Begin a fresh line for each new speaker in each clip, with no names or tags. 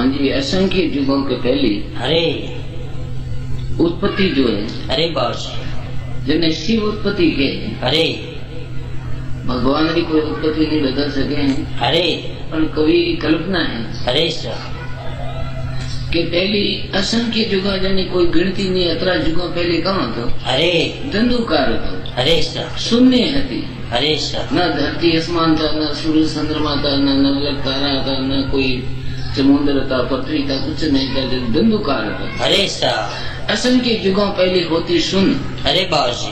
हाँ जी, असंख्य युगों के पहले
अरे
उत्पत्ति जो है,
अरे बॉस
जिन्हें शिव उत्पत्ति के,
अरे
भगवान की कोई उत्पत्ति नहीं बता सके हैं,
अरे
पर कवि की कल्पना है
अरे सर
कि पहली असंख्य युगा जिन्हें कोई गिनती नहीं, अतरा युगों पहले कहाँ तो
अरे
धंधुकार तो
अरे सर
शून्य हती,
अरे सर
न धरती आसमान था, न सूरज चंद्रमा था, न नवलक तारा था, न कोई समुद्र था, पृथ्वी था, कुछ नहीं था, धंधुकार था।
अरे सर
असंख्य युगों पहले होती शून्य,
अरे बॉस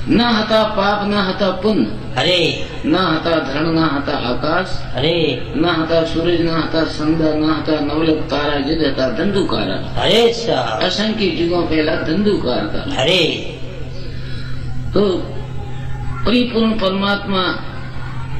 न हता पाप, न हता पुण्य,
अरे
न हता धरण, न हता आकाश,
अरे
न हता सूरज, न हता संध्या, न हता नवलक तारा, जिद हता धंधुकारा।
अरे सर
असंख्य युगों पहला धंधुकार था।
अरे
तो परिपूर्ण परमात्मा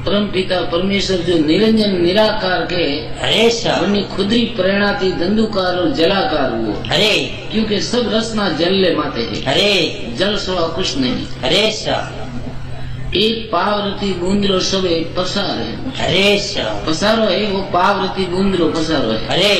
परम पिता परमेश्वर जो निरंजन निराकार के,
अरे सर
उन्हें खुद ही प्रेरणा थी धंधुकार और जलाकार हुआ।
अरे
क्योंकि सब रचना जल ले माते है,
अरे
जल सिवा कुछ नहीं।
अरे सर
एक पावरती बूंदरो सब एक पसार है,
अरे सर
पसारो है वो पावरती बूंदरो पसारो है।
अरे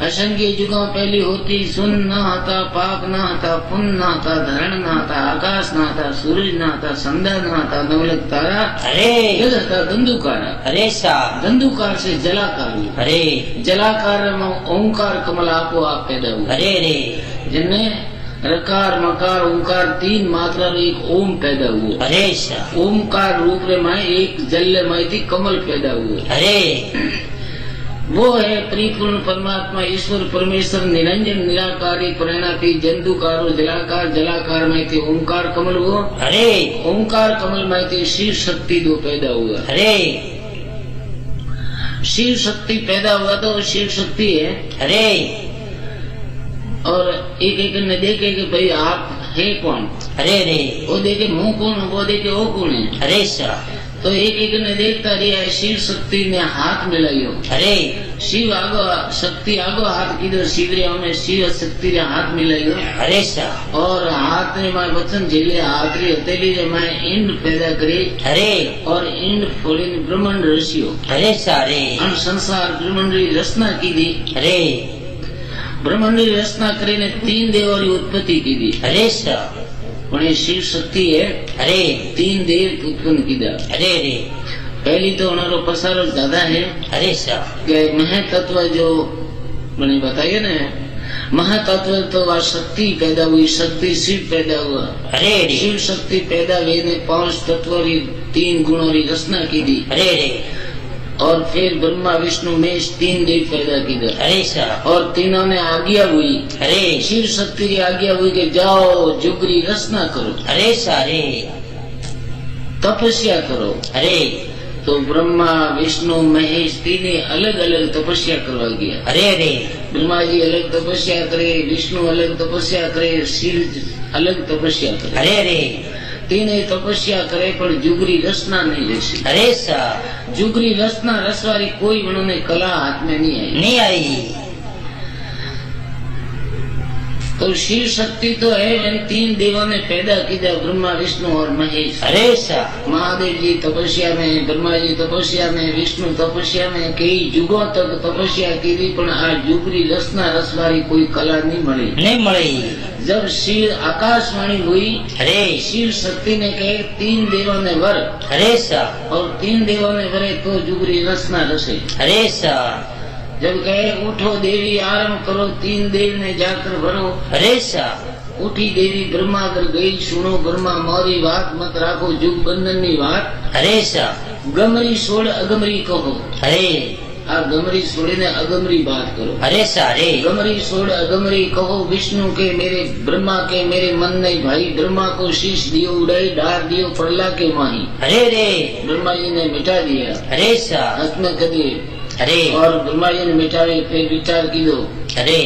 असंख्य युगों पहली होती सुन, न हता पाप, न हता पुण्य, न हता धरण, न हता आकाश, न हता सूरज, न हता संध्या, न हता नवलक तारा,
अरे
यद हता धंधुकारा।
अरे सर
धंधुकार से जलाकार हुआ।
अरे
जलाकार में ओंकार कमल आपो आप पैदा हुआ,
अरे अरे
जिनमें रकार मकार ओंकार तीन मात्रा में एक ओम पैदा हुआ।
अरे सर
ओमकार रूप में एक जल में थी कमल पैदा हुआ।
अरे
वो है परिपूर्ण परमात्मा ईश्वर परमेश्वर निरंजन निराकारी प्रेरणाती जंतुकार और जलाकार, जलाकार में थे ओंकार कमल हुआ।
अरे
ओंकार कमल में थे शिव शक्ति दो पैदा हुआ।
अरे
शिव शक्ति पैदा हुआ तो शिव शक्ति है।
अरे
और एक एक ने देखे कि भाई आप है कौन,
अरे अरे
वो देखे मुंह कौन, वो देखे वो कौन है।
अरे सर
तो एक एक ने देखता रहा, शिव शक्ति ने हाथ मिलायो।
अरे
शिव आगो शक्ति आगो हाथ कीधो, शिवरिया में शिव शक्ति ने हाथ मिलायो।
अरे सर
और हाथ में मैं वचन झेले, हाथ री हथेली रे मैं इंड पैदा करे।
अरे
और इंड फोड़ीने ब्रह्मांड रचियो।
अरे सारे
अन संसार ब्रह्मांड री रचना की दी।
अरे
ब्रह्मांड री रचना करीने तीन देवों की उत्पत्ति की दी।
अरे सर
पण शिव शक्ति है,
अरे
तीन देव उत्पन्न की दा।
अरे अरे
पहली तो उन्होंने पसारो ज्यादा है।
अरे सर
के महातत्व जो मैंने बताइए ना, महातत्व तो वह शक्ति पैदा हुई, शक्ति शिव पैदा हुआ।
अरे अरे
शिव शक्ति पैदा हुई ने पांच तत्वों की तीन गुणों की रचना की दी।
अरे अरे
और फिर ब्रह्मा विष्णु महेश तीन देव पैदा की दा।
अरे सर
और तीनों ने आज्ञा हुई,
अरे
शिव शक्ति की आज्ञा हुई कि जाओ जुगरी रचना करो,
अरे सारे
तपस्या करो।
अरे
तो ब्रह्मा विष्णु महेश तीन अलग अलग तपस्या करवा गया।
अरे अरे
ब्रह्मा जी अलग तपस्या करे, विष्णु अलग तपस्या करे, शिव अलग तपस्या करे।
अरे अरे
तीने तपस्या करे पर जुगरी रचना नहीं रची।
अरे सर
जुगरी रचना रसवारी कोई उन्होंने कला हाथ में नहीं आई।
नहीं आई।
तो शिव शक्ति तो है, इन तीन देवों ने पैदा किया, ब्रह्मा विष्णु और महेश।
अरे सर
महादेव जी तपस्या में, ब्रह्मा जी तपस्या में, विष्णु तपस्या में, कई युगों तक तपस्या की थी, पर आ जुगरी रचना रसवारी कोई कला नहीं मिली।
नहीं मिली।
जब शिव आकाशवाणी हुई,
अरे
शिव शक्ति ने कहे तीन देवों ने वर।
अरे सर
और तीन देवों ने वरे तो जुगरी रचना रचे।
अरे सर
जब कहे उठो देवी आरंभ करो, तीन देव ने जाकर भरो।
अरे सर
उठी देवी ब्रह्मा कर गई, सुनो ब्रह्मा मोरी बात मत राखो जुग बंधन की बात।
अरे सर
गमरी छोड़ अगमरी कहो।
अरे
आप गमरी छोड़ी ने अगमरी बात करो।
अरे सारे
गमरी छोड़ अगमरी कहो, विष्णु के मेरे ब्रह्मा के मेरे मन नहीं भाई, ब्रह्मा को शीश दियो उड़ाई डार दियो पड़ला के माही।
अरे रे
ब्रह्मा जी ने मिटा दिया।
अरे सर
हाथ में कदी।
अरे
और ब्रह्मा जी ने मिटावे, फिर विचार की दो
अरे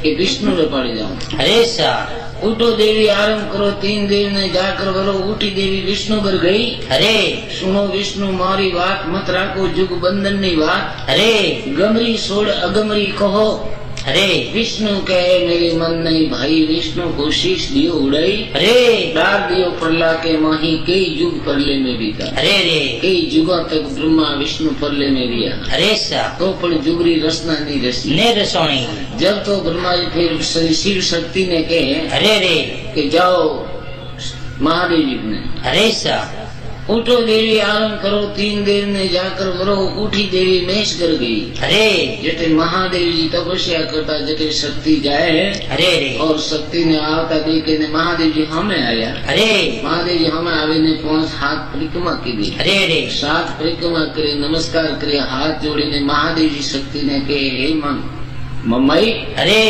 कि विष्णु ने पड़ जाओ।
अरे सर
उठो देवी आरंभ करो, तीन देव ने जाकर भरो। उठी देवी विष्णु पर गई।
अरे
सुनो विष्णु मारी बात मत राखो जुग बंधन नहीं बात।
अरे
गमरी छोड़ अगमरी कहो।
अरे
विष्णु कहे मेरे मन नहीं भाई, विष्णु को शीश दियो उड़ाई,
अरे
डाल दियो परला के माही, कई युग परले में बीता।
अरे रे
कई युगों तक ब्रह्मा विष्णु परले में रिया,
अरे सा
तो पण जुगरी रसना नहीं रसी
ने रसोणी।
जब तो ब्रह्मा जी फिर शिव शक्ति ने कहे
अरे रे
कि जाओ महादेव जी ने,
अरे सा
उठो देवी आराम करो, 3 देव ने जाकर वरो, उठी देवी मेष कर गई।
अरे
जटे महादेव जी तपस्या करता जटे शक्ति जाए,
अरे रे
और शक्ति ने आवता देखे ने महादेव जी हमें आया।
अरे
महादेव जी हमें आवे ने 5 हाथ परिक्रमा की दी,
अरे रे
7 परिक्रमा करे, नमस्कार करे, हाथ जोड़ी ने महादेव जी शक्ति ने कहे हे मम्मी,
अरे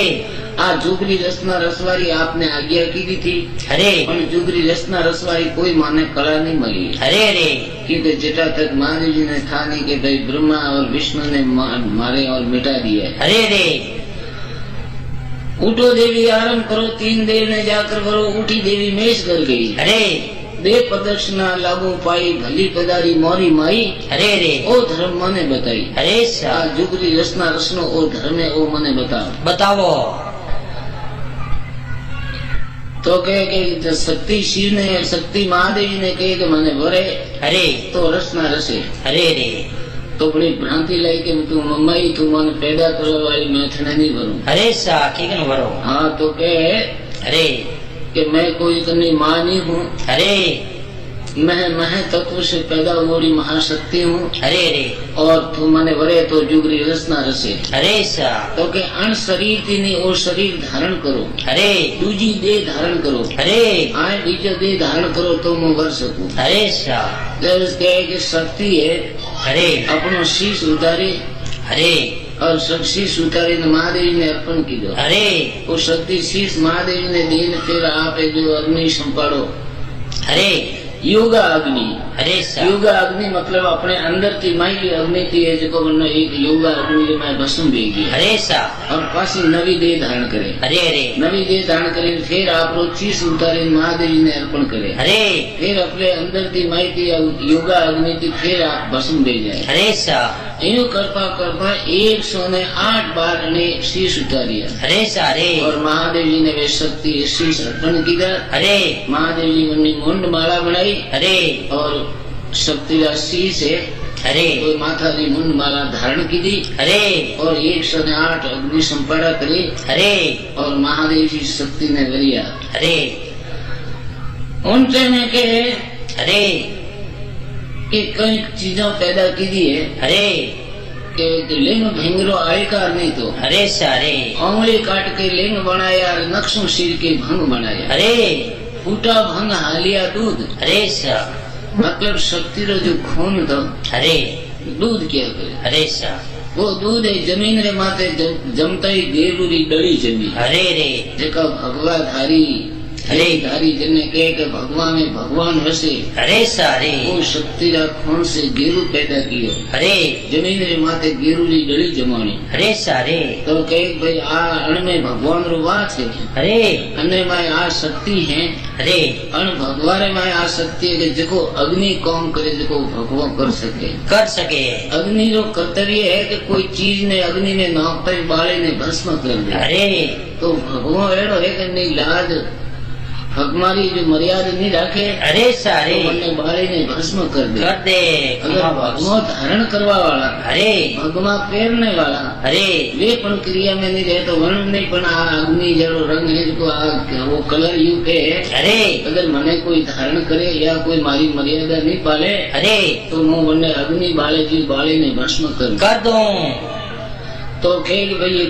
आ जुगरी रसना रसवारी आपने आज्ञा की दी थी,
अरे
पर जुगरी रसना रसवारी कोई माने कला नहीं मरी।
अरे रे
क्योंकि जटा तक महादेव जी ने था नहीं कि भाई ब्रह्मा और विष्णु ने मारे और मिटा दिया।
अरे रे
उठो देवी आराम करो, 3 देव ने जाकर वरो, उठी देवी मेष कर गई।
अरे
दे प्रदक्षिणा लागू पाई, भली पदारी मोरी माई,
अरे रे
ओ धर्म मने बताई।
अरे सा
आ जुगरी रसना रसनो ओ धर्म है ओ मने
बताओ।
तो कहे कि शक्ति शिव ने, शक्ति महादेव जी ने कहे कि मने भरे,
अरे
तो रसना रसे।
अरे रे
तो बड़ी भ्रांति लाई कि तू मम्मी तू मन पैदा करने वाली, मैं थने नहीं भरूं।
अरे सा ठीक न भरो।
हाँ तो कहे
अरे
कि मैं कोई इतनी माँ नहीं हूँ,
अरे
मैं तत्व से पैदा हुई महाशक्ति हूँ।
अरे रे
और तू मने भरे तो जुगरी रसना रसे।
अरे सा
तो के अण शरीर थी नहीं और शरीर धारण करो,
अरे
दूजी देह धारण करो,
अरे
आए बीजो देह धारण करो तो मैं कर सकूं।
अरे सा
जब कहे कि शक्ति है
अरे
अपनो शीश उतारे,
अरे
और सब शीश उतारी ने महादेव ने अर्पण की दो।
अरे
वो शक्ति शीश महादेव ने दीन फिर आप जो अग्नि संपाड़ो,
अरे
योगा अग्नि।
अरे सा
योगा अग्नि मतलब अपने अंदर की माई की अग्नि थी है जो वरना एक योगा अग्नि जो मैं भस्म देगी।
अरे सा
और पासी नवी देह धारण करे।
अरे अरे
नवी देह धारण करे फिर आप रोज शीश उतारे महादेव जी ने अर्पण करे।
अरे
फिर अपने अंदर की माई की योगा अग्नि थी फिर आप भस्म दे जाए।
अरे सा
यूं करता करता 108 बार ने शीश उतारिया।
अरे सा अरे
और महादेव जी ने वे शक्ति शीश अर्पण किया।
अरे
महादेव जी ने मुंड माला बनाई
अरे
और शक्ति का शीश है
अरे
तो माथा की मुंड माला धारण की दी।
अरे
और 108 अग्नि संपाड़ा करे।
अरे
और महादेव जी शक्ति ने गरिया।
अरे
उनसे ने कहे
अरे
कि कई चीजों पैदा की दी है
अरे
कि लिंग भिंगरो आयकार नहीं तो
अरे सारे
उंगली काट के लिंग बनाया, नक्शों सिर के भंग बनाया।
अरे
फूटा भंग हालिया दूध।
अरे सा
मतलब शक्ति रो जो खून तो
अरे
दूध क्या करे।
अरे सा
वो दूध है जमीन रे माथे जमता ही गेरूरी डली जमी।
अरे रे
जेका भगवा धारी
अरे
धारी जिन्ने कहे कि भगवान में भगवान वसे।
अरे सारे
वो शक्ति रा खून से गेरू पैदा कियो।
अरे
जमीन रे माथे गेरूरी डली जमानी।
अरे सारे
तो कहे भाई आ अण में भगवान रो वास है।
अरे
अने में आ शक्ति है।
अरे
अण भगवान में आ शक्ति है कि देखो अग्नि काम करे जो भगवान कर सके। अग्नि रो कर्तव्य है कि कोई चीज ने अग्नि में नापे बाले ने भस्म कर दे।
अरे
तो भगवान एड़ो है कि नहीं लाज हमारी जो मर्यादा नहीं रखे।
अरे सारे
तो बाले ने भस्म कर दे। अगर भगवान धारण करवा वाला, अरे
भगवान
फेरने वाला,
अरे
वे पण क्रिया में नहीं रहे तो वर्ण नहीं पण आ अग्नि जड़ो रंग है जो वो कलर यू पे है।
अरे
अगर मने कोई धारण करे या कोई मारी मर्यादा नहीं पाले
अरे
तो मुँह बने अग्नि बाले जी बाले ने भस्म कर
दो।
तो कहे भाई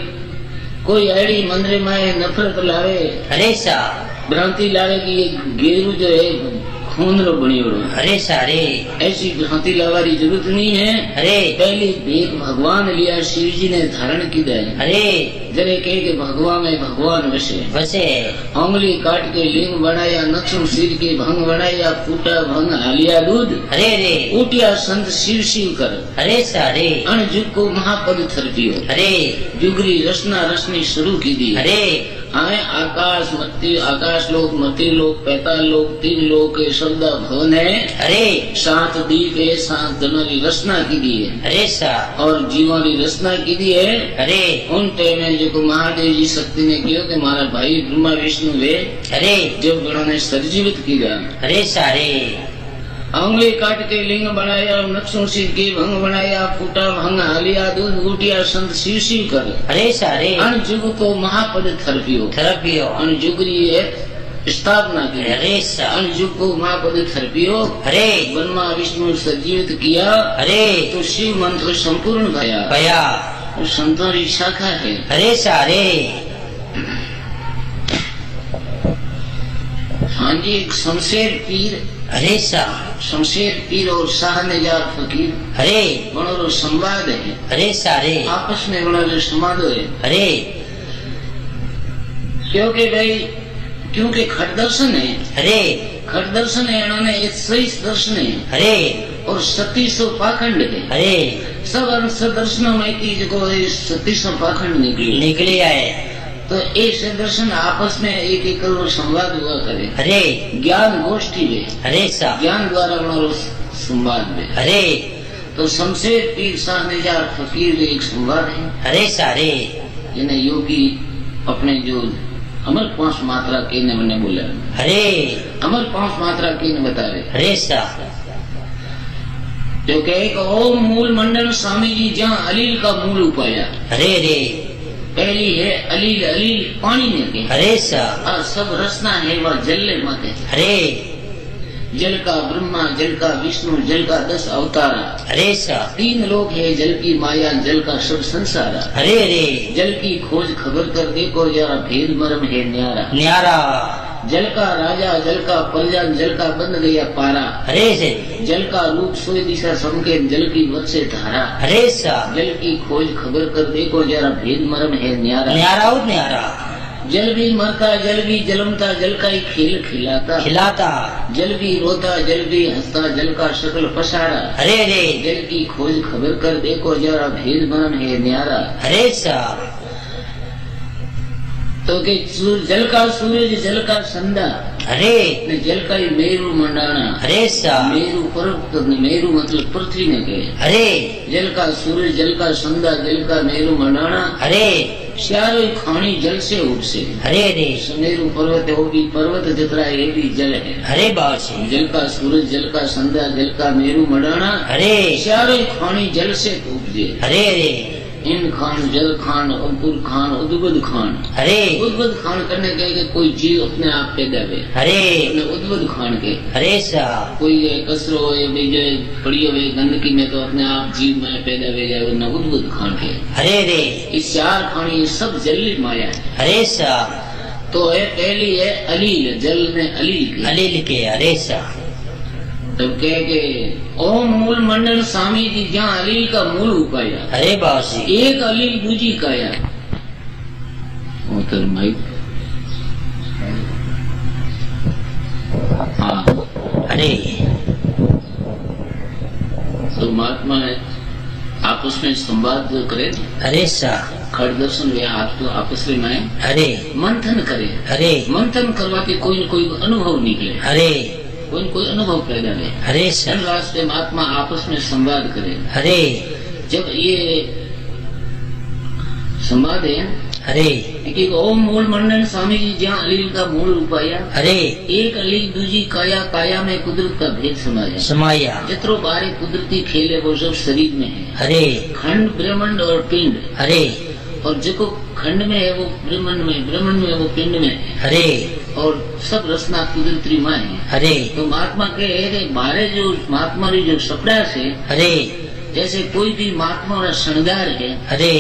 कोई अड़ी मंदिर में नफरत लावे,
अरे सा
भ्रांति लावे कि ये गेरू जो है खून रो बनियोड़ो।
अरे सारे
ऐसी भ्रांति लावारी जरूरत नहीं है।
अरे
पहले देख भगवान लिया शिव जी ने धारण की दे।
अरे
जरे कहे कि भगवान में भगवान वसे। उंगली काट के लिंग बनाया, नक्शों सिर के भंग बनाया, फूटा भंग हालिया दूध।
अरे रे
उठिया संत शिव शिव कर।
अरे सारे
अण जुग को महापद थरपियो।
अरे
जुगरी रचना रचनी शुरू की दी।
अरे
आए आकाश लोक, मति लोक, पैताल लोक, 3 लोक के शब्द भवन है।
अरे
7 दीप है, 7 जन की रचना की दी है।
अरे सा
और जीवन की रचना की दी है।
अरे
उन टाइम में जो महादेव जी शक्ति ने किया कि मारा भाई ब्रह्मा विष्णु वे
अरे
जो गणों ने सर्जीवित किया।
अरे सारे
अंगली काट के लिंग बनाया, नक्शों से के भंग बनाया, फूटा भंग हालिया, दूध गुटिया संत शिव शिव कर।
अरे सारे
अन जुग को महापद थरपियो अन जुगरी है स्थापना की।
अरे सा
अन जुग को महापद थरपियो।
अरे
ब्रह्मा विष्णु सर्जीवित किया।
अरे
तो शिव मंत्र संपूर्ण भया
भया
और संतों की शाखा है।
अरे सारे
हाँ जी, एक शमशेर पीर,
अरे सा
शमशेर पीर और शाह निजार फकीर
अरे
बड़ो संवाद है।
अरे सारे
आपस में बड़ा संवाद है।
अरे
क्योंकि खट दर्शन है।
अरे
खट दर्शन है, इन्होंने 120 दर्शन है।
अरे
और 3700 पाखंड है।
अरे
सब दर्शनों में की जो 3700 पाखंड
निकले आए।
तो ऐसे दर्शन आपस में एक करोड़ संवाद हुआ करे।
अरे
ज्ञान गोष्ठी में,
अरे सा
ज्ञान द्वारा बना संवाद में।
अरे
तो शमशेर पीर शाह निजार फकीर एक संवाद है।
अरे सारे
जिन्हें योगी अपने जो अमर 5 मात्रा के ने मैंने बोला।
अरे
अमर 5 मात्रा के ने बता रहे।
अरे सा
जो कहे ओम मूल मंडल स्वामी जी जहाँ अलील का मूल उपाया।
अरे रे
पहली है अलील, अलील पानी ने के।
अरे सा
और सब रचना है वह जल माते।
अरे
जल का ब्रह्मा, जल का विष्णु, जल का 10 अवतारा।
अरे सा
3 लोग है, जल की माया, जल का सब संसार।
अरे रे
जल की खोज खबर कर देखो जरा, भेद मर्म है न्यारा।
न्यारा
जल का राजा, जल का प्रजा, जल का बंद गया पारा।
अरे से
जल का रूप सोई दिशा संकेत, जल की वत्से धारा।
अरे सा
जल की खोज खबर कर देखो जरा, भेद मर्म है न्यारा।
न्यारा और न्यारा।
जल भी मरता, जल भी जलमता, जल का ही खेल खिलाता। जल भी रोता, जल भी हंसता, जल का शकल पसारा।
अरे रे
जल की खोज खबर कर देखो जरा, भेद मर्म है न्यारा।
अरे सा
तो के जल का सूरज, जल का संदा,
अरे
जल का ही मेरू मंडाना।
अरे सा
मेरू पर्वत, मेरू मतलब पृथ्वी ने के।
अरे
जल का सूरज, जल का संदा, जल का मेरू मंडाना।
अरे
श्यारो खानी जल से उपसे।
अरे रे
मेरू पर्वत होगी, पर्वत जितना ये भी जल है।
अरे बाबा
जल का सूरज, जल का संदा, जल का मेरू मंडाना।
अरे
श्यारो खानी जल से उपजे।
अरे रे
इन खान, जल खान, अंकुर खान, उद्गुद खान।
अरे
उद्गुद खान करने के कोई जीव अपने आप पैदा हुए।
अरे
उद्गुद खान के।
अरे सा
कोई कसरो हो पड़ी हुए गंदगी में तो अपने आप जीव में पैदा हुए जाए, न उद्गुद खान के।
अरे रे
इस 4 खानी सब जल माया है।
अरे सा
तो है पहली है अलील, जल में अलील
अलील के। अरे सा
तब कह के ओम मूल मंडल स्वामी जी जहाँ अलील का मूल उपाया।
अरे बाबा
एक अलील दूजी काया। माइक हाँ।
अरे
तो महात्मा आपस में संवाद जो करे। अरे
सा
खड़ दर्शन वे आप तो आपस में
अरे
मंथन करे।
अरे
मंथन करवा के कोई न कोई अनुभव निकले।
अरे
कोई न कोई अनुभव पैदा हुए।
अरे सा
वास्ते महात्मा आपस में संवाद करे।
अरे
जब ये संवाद है।
अरे
एक ओम मूल मंडन स्वामी जी जहाँ अलील का मूल उपाया।
अरे
एक अलील दूजी काया, काया में कुदरत का भेद
समाया।
जितरो बारे कुदरती खेल है वो सब शरीर में है।
अरे
खंड, ब्रह्मांड और पिंड।
अरे और
जो खंड में है वो ब्रह्मांड में, ब्रह्मांड में वो पिंड में है।
अरे
और सब रचना कुदरती माँ है।
अरे
तो महात्मा के बारे जो महात्मा जो सपड़ा से।
अरे
जैसे कोई भी महात्मा और श्रृंगार है।
अरे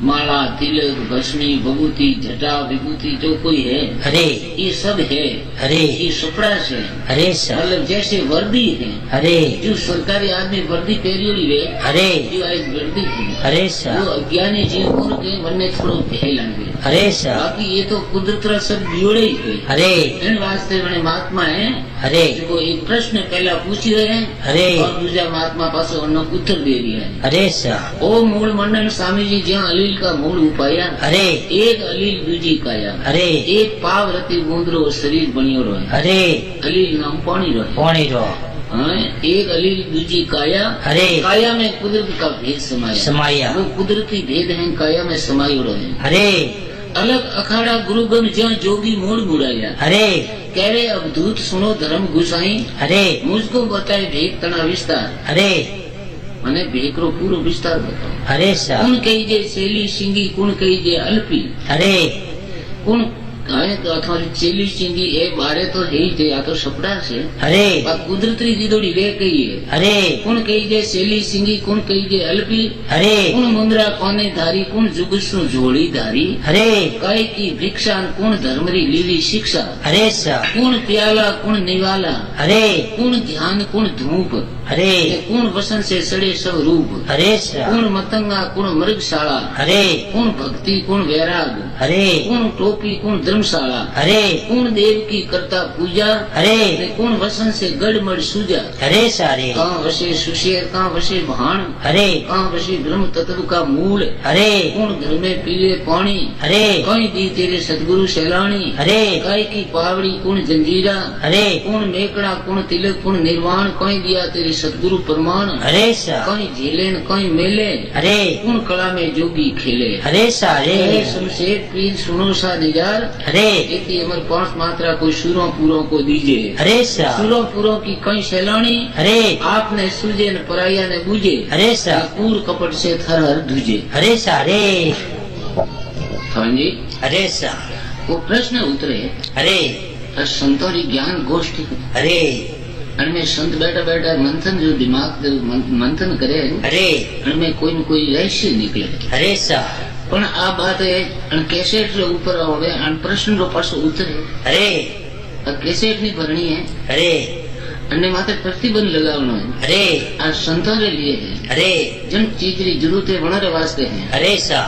माला, तिलक, भस्मी, भभूति, जटा, विभूति जो कोई है। अरे ये सब है। अरे ये सपड़ा से। अरे मतलब जैसे वर्दी है। अरे जो सरकारी आदमी वर्दी पहरी हुई है। अरे जो वर्दी है। अरे वो अज्ञानी जीव के मन में थोड़ा भय लगे। अरे बाकी ये तो कुदरत सब जोड़े ही है। अरे इन वास्ते बड़े महात्मा है। अरे को एक प्रश्न पहला पूछ रहे हैं। अरे और दूसरा महात्मा पास उत्तर दे दिया है। अरे ओ मूल मंडल स्वामी जी जहाँ अलील अलील का मूल उपाया।
अरे
एक अलील दूजी काया।
अरे
एक पाव रती बूंदरो शरीर बनियो रहे।
अरे
अलील नाम पानी रहे।
पानी रो
एक अलील दूजी काया।
अरे
काया में कुदरत का भेद समाया।
समाया
वो कुदरती भेद है काया में समायो रहे।
अरे
अलग अखाड़ा गुरुगण ज्यों जोगी मोड़ मुड़ाया।
अरे
कह रहे अवधूत सुनो धर्म गुसाई।
अरे
मुझको बताए भेद तना विस्तार।
अरे
मैंने भेद रो पूरा विस्तार बताओ।
अरे सा
कुण कही जे सेली सिंगी कुण कही जे अल्पी।
अरे
कुण कहे तो अथवा चेली सिंगी ए बारे तो है ही या तो सपड़ा से।
अरे
कुदरती दीदोड़ी रे कही है।
अरे
कुण कही जे सेली सिंगी कुण कही जे अल्पी।
अरे
कुण मुंद्रा कोने धारी कुण जुगसु झोली धारी।
अरे
कई की भिक्षा कुण धर्मरी लीली शिक्षा।
अरे सा
कुण प्याला कुण निवाला।
अरे
कुण ध्यान कुण धूप।
अरे
कुण वसन से सड़े सब रूप।
अरे सा
कुण मतंगा कुण मृगशाला।
अरे
कुण भक्ति कुण वैराग।
अरे
कुण टोपी कुण धर्मशाला।
अरे
कुण देव की करता पूजा।
अरे
कुण वसन से गड़मड़ सूजा।
अरे सारे
कहाँ वसे सुशेर कहाँ वसे भाण।
अरे
कहाँ वसे ब्रह्म तत्व का मूल।
अरे
कुण घर में पीले पानी।
अरे
कहीं दी तेरे सदगुरु सैलानी।
अरे
काय की पावड़ी कुण जंजीरा।
अरे
कुण मेकड़ा कुण तिलक कुण निर्वाण। कहीं दिया तेरे सदगुरु प्रमाण।
अरे सा
कहीं झेलेन कहीं मेले।
अरे
कुण कला में जोगी खेले।
अरे सारे
शमशेर पीर सुनो सा निजार।
अरे
इतनी अमर 5 मात्रा को सूरों पूरों को दीजिए।
अरे सा
सूरों पूरों की कई सैलानी।
अरे
आपने सूझे न पराया ने बूझे।
अरे सा
कूड़ कपट से थर हर दूजे।
अरे सारे
हाँ जी
अरे सा
वो प्रश्न उतरे।
अरे
संतों की ज्ञान गोष्ठी।
अरे
उनमें संत बैठा बैठा मंथन जो दिमाग मंथन करे।
अरे
उनमें कोई न कोई रहस्य निकले।
अरे सा
पण आ बात है कैसेट रो ऊपर आवे प्रश्न रो पास उतरे।
अरे
कैसेट नहीं भरनी है।
अरे
अन्य माथे प्रतिबंध लगावनो है।
अरे
आ संतों के लिए है।
अरे
जिन चीज की जरूरत है वनारे वास्ते है।
अरे सा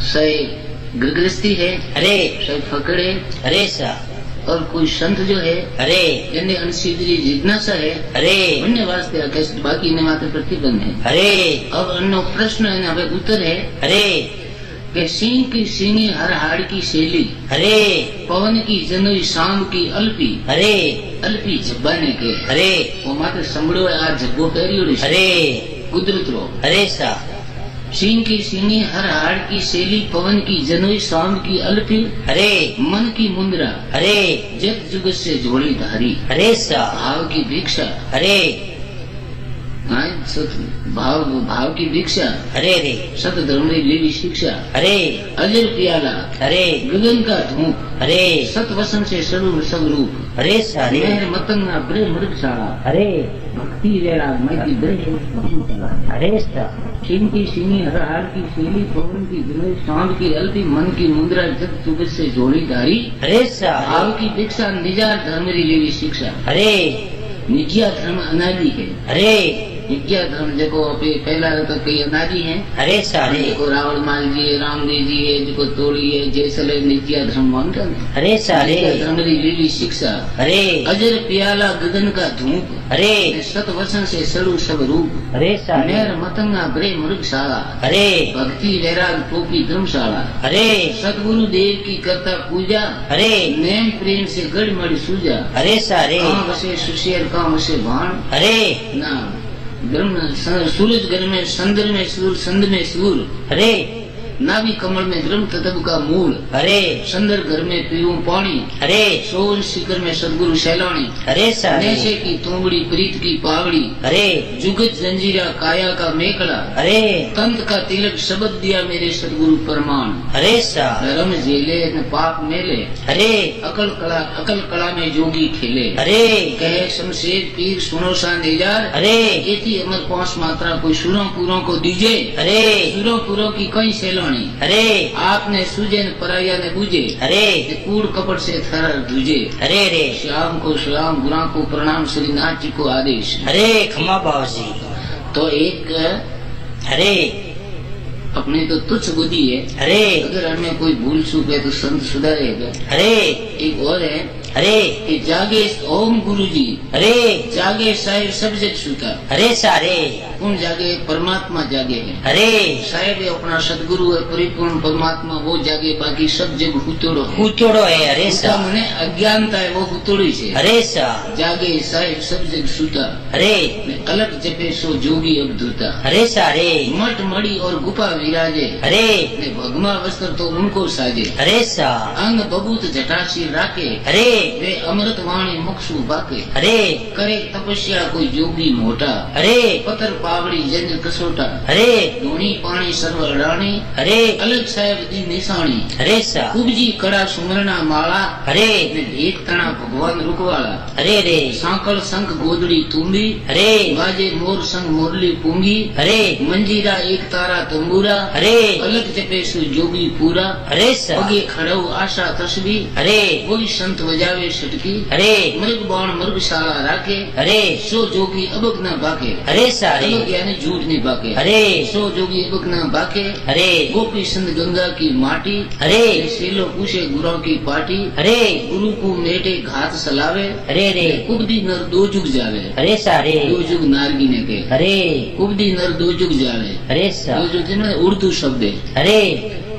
सही गृहस्थी है।
अरे
सही फकड़े।
अरे सा
और कोई संत जो है
अरे
जिन्हें अनसीधरी जिज्ञासा है।
अरे
अन्य वास्ते कैसे बाकी इन्हें माथे प्रतिबंध है।
अरे
अब अन्य प्रश्न है हमें उत्तर है।
अरे
कि सिंह की सिंगी हर हाड़ की शैली।
अरे
पवन की जनोई शाम की अल्पी।
अरे
अल्पी जब्बाने के।
अरे
वो मात्र संभड़ो है आज जब्बो पेरियो।
अरे
कुदरत रो।
अरे सा
सिंह की सिंगी हर हाड़ की शैली पवन की जनोई शाम की अल्पी।
अरे
मन की मुंद्रा।
अरे
जग जुग से झोली धारी।
अरे सा
भाव की भिक्षा।
अरे
भाव भाव की भिक्षा।
अरे रे
सत धर्म लीली शिक्षा।
अरे
अजर प्याला।
अरे
गगन का धूप।
अरे
सत वसन से स्वरूप सब रूप।
अरे सारे
मेहर मतंगा ब्रह मृगशाला।
अरे
भक्ति वैराग मैती ब्रह।
अरे सा
सिंह की सिंगी हर हाड़ की शैली पवन की जनोई शाम की अल्पी मन की मुद्रा जग जुग से जोड़ी धारी।
अरे सा
भाव की भिक्षा निजार धर्म लीली शिक्षा।
अरे
निज्या धर्म अनादि है।
अरे
निज्या धर्म जो पहला तो कई अनादि है।
अरे सारे
जो रावण माल जी रामदेव जी है जो तोड़ी है जैसले निज्या धर्म मानता है।
अरे सारे
धर्म लीली शिक्षा।
अरे
अजर प्याला गगन का धूप।
अरे
सत वसन से सड़ू सब रूप।
अरे सारे
मेहर मतंगा ब्रह मृगशाला।
अरे
भक्ति वैराग टोपी धर्मशाला।
अरे
सतगुरु देव की करता पूजा।
अरे
नेम प्रेम से गड़मड़ सूजा।
अरे सारे
कहाँ वसे सुशेर कहाँ वसे भाण।
अरे
ना ब्रह्म सूरज घर में संदर में सूर संद में सूर।
अरे
नाभि कमल में ब्रह्म तत्व का मूल।
अरे
संदर घर में पीऊं पानी।
अरे
सोन शिखर में सदगुरु सैलानी।
अरे सारे
नैसे की तुंबड़ी प्रीत की पावड़ी।
अरे
जुगत जंजीरा काया का मेकड़ा।
अरे
तंत का तिलक शब्द दिया मेरे सदगुरु प्रमाण।
अरे सा
धर्म झेले न पाप मेले।
अरे
अकल कला में जोगी खेले।
अरे
कहे शमशेर पीर सुनो सा निजार।
अरे
इतनी अमर 5 मात्रा कोई सुरों पूरों को दीजे।
अरे
सुरों पूरों की कई सैलानी।
अरे
आपने सूझे न पराया ने बूझे।
अरे
कूड़ कपट से थर दूजे।
अरे रे
श्याम को श्याम गुना को प्रणाम श्री नाथ जी को आदेश।
अरे खमा बाबूजी
तो एक
अरे
अपनी तो तुच्छ बुद्धि है।
अरे
अगर हमें कोई भूल चूक है तो संत सुधारेगा।
अरे
एक और है
अरे
कि जागे ओम गुरु जी,
अरे
जागे साहेब सब जग सूता।
अरे सारे
कौन जागे? परमात्मा जागे है।
अरे
साहेब अपना सदगुरु है, परिपूर्ण परमात्मा, वो जागे, बाकी सब जग हुतोड़ो है।
हुतोड़ो है। अरे सा
મને અજ્ઞાનતા है, वो हुतोड़ी છે।
अरे सा
जागे साहेब सब जग सूता।
अरे
अलग जपे सो जोगी अवधूता।
अरे सारे
मठ मड़ी और गुफा विराजे।
अरे
भगमा वस्त्र तो उनको साजे।
अरे सा
अंग बबूत जटासी राखे।
अरे
वे अमृत वाणी मुखसु बाके।
अरे
करे तपस्या कोई जोगी मोटा।
अरे
पतर पावड़ी जंज कसोटा।
अरे
धोनी पानी सरवर राणी।
अरे
अलग साहेब दी निशानी।
अरे सा
कुबजी कड़ा सुमरना माला।
अरे
एक तना भगवान रुकवाला।
अरे रे
सांकल संग गोदड़ी तुम्बी।
अरे
बाजे मोर संग मुरली पूंगी।
अरे
मंजीरा एक तारा तंबूरा।
अरे
अलग जपे सु जोगी पूरा।
अरे सा
पगे खड़ो आशा तस्बी।
अरे
कोई संत बजावे सटकी।
अरे
मृग बाण मृगशाला राखे।
अरे
सो जोगी अबक न बाके।
अरे सारे
अबक यानी झूठ नहीं बाके।
अरे
सो जोगी अबक न बाके।
अरे
गोपी संत गंगा की माटी।
अरे
सेलो पूछे गुरु की पाटी।
अरे
गुरु को मेटे घात सलावे।
अरे रे
कुबदी नर दो जुग जावे।
अरे सारे
दो जुग नारगी ने के।
अरे
कुबदी नर दो जुग जावे।
अरे सा
दो जुग ने उर्दू शब्द है।
अरे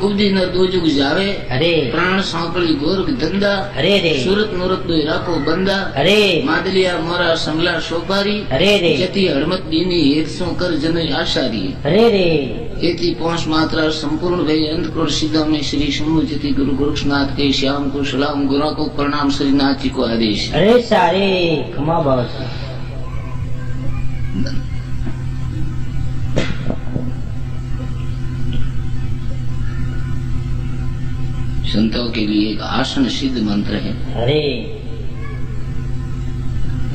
कुबदी नर दो जुग जावे।
अरे
प्राण सांकली गोरख धंधा।
अरे रे
सूरत नूरत दो राखो बंदा।
अरे
मादलिया मोरा समला सोपारी।
अरे रे
जति हड़मत दीनी हेतसों कर जन आशारी।
अरे रे
एति पांच मात्रा संपूर्ण भई अंत करोड़ सिद्धा में श्री शंभु जति गुरु गोरक्षनाथ के श्याम को सलाम, गुरु को प्रणाम, श्रीनाथ जी को आदेश।
अरे सारे खमा बाबा
संतों के लिए एक आसन सिद्ध मंत्र है।
अरे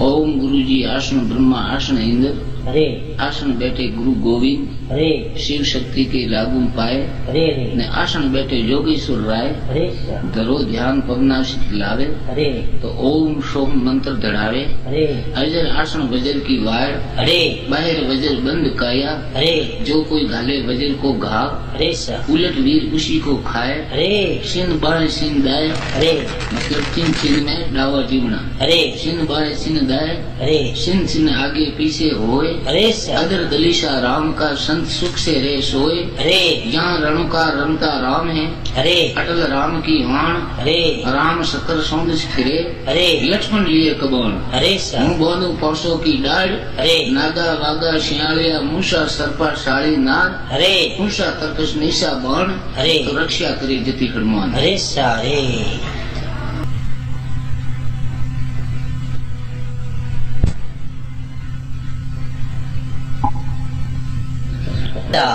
ओम गुरु जी आसन ब्रह्मा आसन इंद्र।
अरे
आसन बैठे गुरु गोविंद।
अरे
शिव शक्ति के लागू पाए।
अरे रे
ने आसन बैठे योगेश्वर राय।
अरे सा
धरो ध्यान पवना लावे।
अरे
तो ओम सोम मंत्र दढ़ावे।
अरे
अजर आसन वजर की वाड़।
अरे
बाहर वजर बंद काया।
अरे
जो कोई घाले वजर को घाव।
अरे सा
उलट वीर उसी को खाए।
अरे
सिंह बाय सिंह दाय।
अरे
मतलब तीन चिन्ह में डावा जीवना।
अरे
सिंह बाय सिंह दाय।
अरे
सिंह सिंह आगे पीछे होए।
अरे सा
अदर दलीशा राम का संत सुख से रे सोए।
अरे
यहाँ रणु का रमता राम है।
अरे
अटल राम की वाण।
अरे
राम सकर सौंद फिरे।
अरे
लक्ष्मण लिए कबौन।
अरे सा
હું બોલું પાસો की डाढ़।
अरे
नागा वागा शियालिया मूसा सर्पा साड़ी नार।
अरे
मूसा तर्कस निशा बाण।
अरे
तो रक्षा करे जति हनुमान।
अरे सारे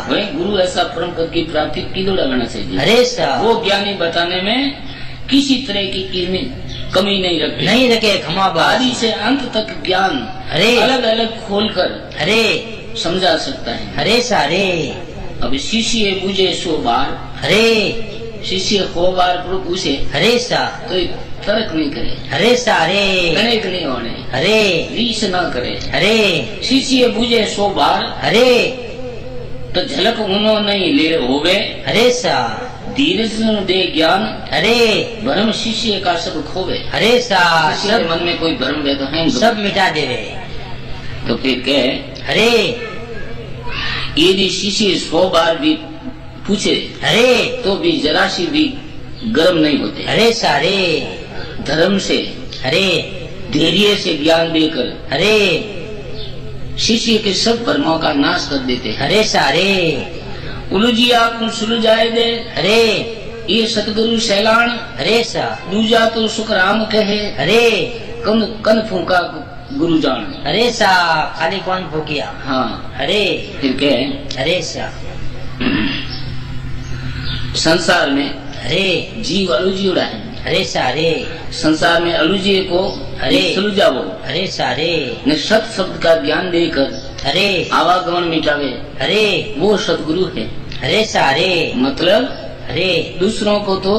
वही गुरु ऐसा परम पद की प्राप्ति किलोड़ा होना चाहिए।
अरे सा
वो ज्ञानी बताने में किसी तरह की कमी नहीं रखते।
नहीं रखे खमा बाबा
आदि से अंत तक ज्ञान
अरे
अलग अलग खोलकर
अरे
समझा सकता है।
अरे सारे
अब शिष्य बुझे सो बार।
अरे
शिष्य हो बार प्रभु पूछे।
अरे सा
तो तर्क नहीं करे।
अरे सारे
गणित नहीं होने।
अरे
रीस न करे।
अरे
शिष्य बुझे सो बार।
अरे
तो झलक उन्हों नहीं ले होवे।
अरे सा
धीरज दे ज्ञान।
अरे
भ्रम शिष्य का सब खोवे।
अरे सा
शिष्य के मन में कोई भ्रम है तो है
सब मिटा देवे।
तो फिर कहे
अरे
यदि शिष्य 100 बार भी पूछे
अरे
तो भी जरा सी भी गर्म नहीं होते।
अरे सारे
धर्म से
अरे
धैर्य से ज्ञान देकर
अरे
शिष्य के सब भ्रमों का नाश कर देते हैं।
अरे सारे
उलझी आप सुलझाए दे।
अरे
ये सतगुरु सैलान।
अरे सा
दूजा तो सुख राम कहे।
अरे
कन फूका गुरु जान।
अरे सा खाली कौन फूकिया।
हाँ
अरे
फिर कहे
अरे सा
संसार में
अरे
जीव अलुजियोड़ा है।
अरे सारे
संसार में अलुजिए को
अरे
सुलझावो।
अरे सारे
ने सत शब्द का ज्ञान देकर
अरे
आवागमन मिटावे।
अरे
वो सतगुरु है।
अरे सारे
मतलब
अरे
दूसरों को तो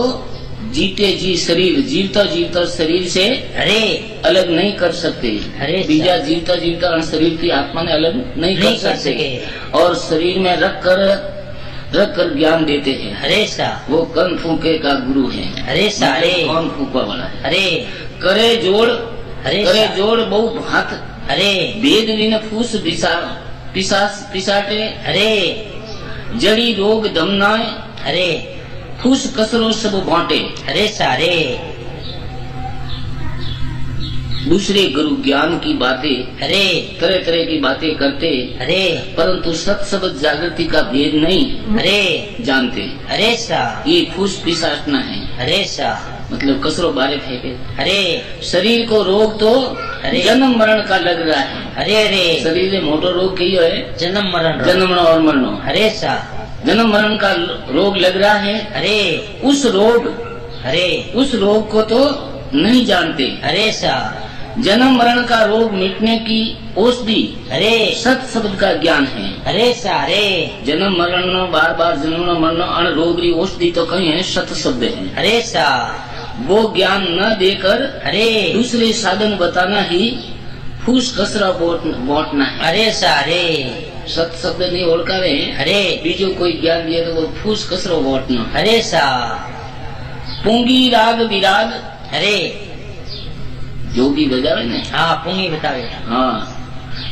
जीते जी शरीर जीवता जीवता शरीर से
अरे
अलग नहीं कर सकते।
अरे
बीजा जीवता जीवता शरीर की आत्मा ने अलग नहीं कर सकते। और शरीर में रख कर ज्ञान देते हैं।
अरे सा
वो कन फूके का गुरु है।
अरे सारे
कौन फूकवा वाला है।
अरे
करे जोड़
अरे
करे
सा-
जोड़ बहु भात
अरे
भेद विन फूस पिसाटे
अरे
जड़ी रोग दमनाए
अरे
फूस कसरो सब बांटे।
अरे सारे
दूसरे गुरु ज्ञान की बातें
अरे
तरह तरह की बातें करते
अरे
परंतु सत शब्द जागृति का भेद नहीं
अरे
जानते।
अरे सा
ये फूस पिसाटना है,
अरे सा
मतलब कसरो बारे फेंके।
अरे
शरीर को रोग तो
अरे
जन्म मरण का लग रहा है।
अरे अरे
शरीर में मोटो रोग कही है
जन्म मरण
जन्म और मरण।
अरे सा
जन्म मरण का रोग लग रहा है।
अरे
उस रोग को तो नहीं जानते।
अरे सा
जन्म मरण का रोग मिटने की औषधि
अरे
सत शब्द का ज्ञान है।
अरे सारे
जन्म मरण बार बार जन्म मरण अण रोग की औषधि तो कहीं है, सत शब्द है।
अरे सा
वो ज्ञान न देकर
अरे
दूसरे साधन बताना ही फूस कसरा बांटना है।
अरे सारे
सत शब्द नहीं ओळखा रहे
अरे
बीजो कोई ज्ञान दिया तो वो फूस कसरो बांटना।
अरे सा
पुंगी राग विराग
अरे
जोगी बजावे ने।
हाँ पुंगी बतावे।
हाँ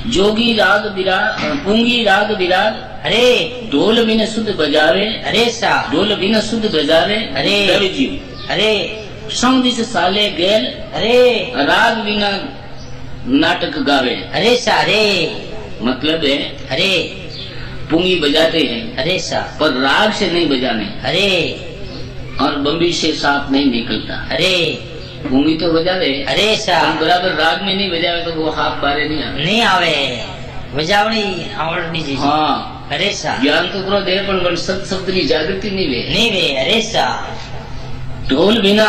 जोगी राग विराग पुंगी राग विराग
अरे
ढोल बिन शुद्ध बजावे।
अरे सा
ढोल बिन शुद्ध बजावे
अरे
रवि जी
अरे
संदिस साले गेल
अरे
राग बिना नाटक गावे।
अरे सारे
मतलब है
अरे
पुंगी बजाते हैं
अरे सा
पर राग से नहीं बजाने
अरे
और बम्बी से सांप नहीं निकलता।
अरे
पुंगी तो बजावे
अरे सा
हम बराबर राग में नहीं बजावे तो वो हाथ बारे नहीं आवे।
नहीं आवे बजावणी आवड़नी जी।
हाँ
अरे सा
ज्ञान तो पूरा दे पर सत शब्द की जागृति नहीं वे।
नहीं वे अरे सा
ढोल बिना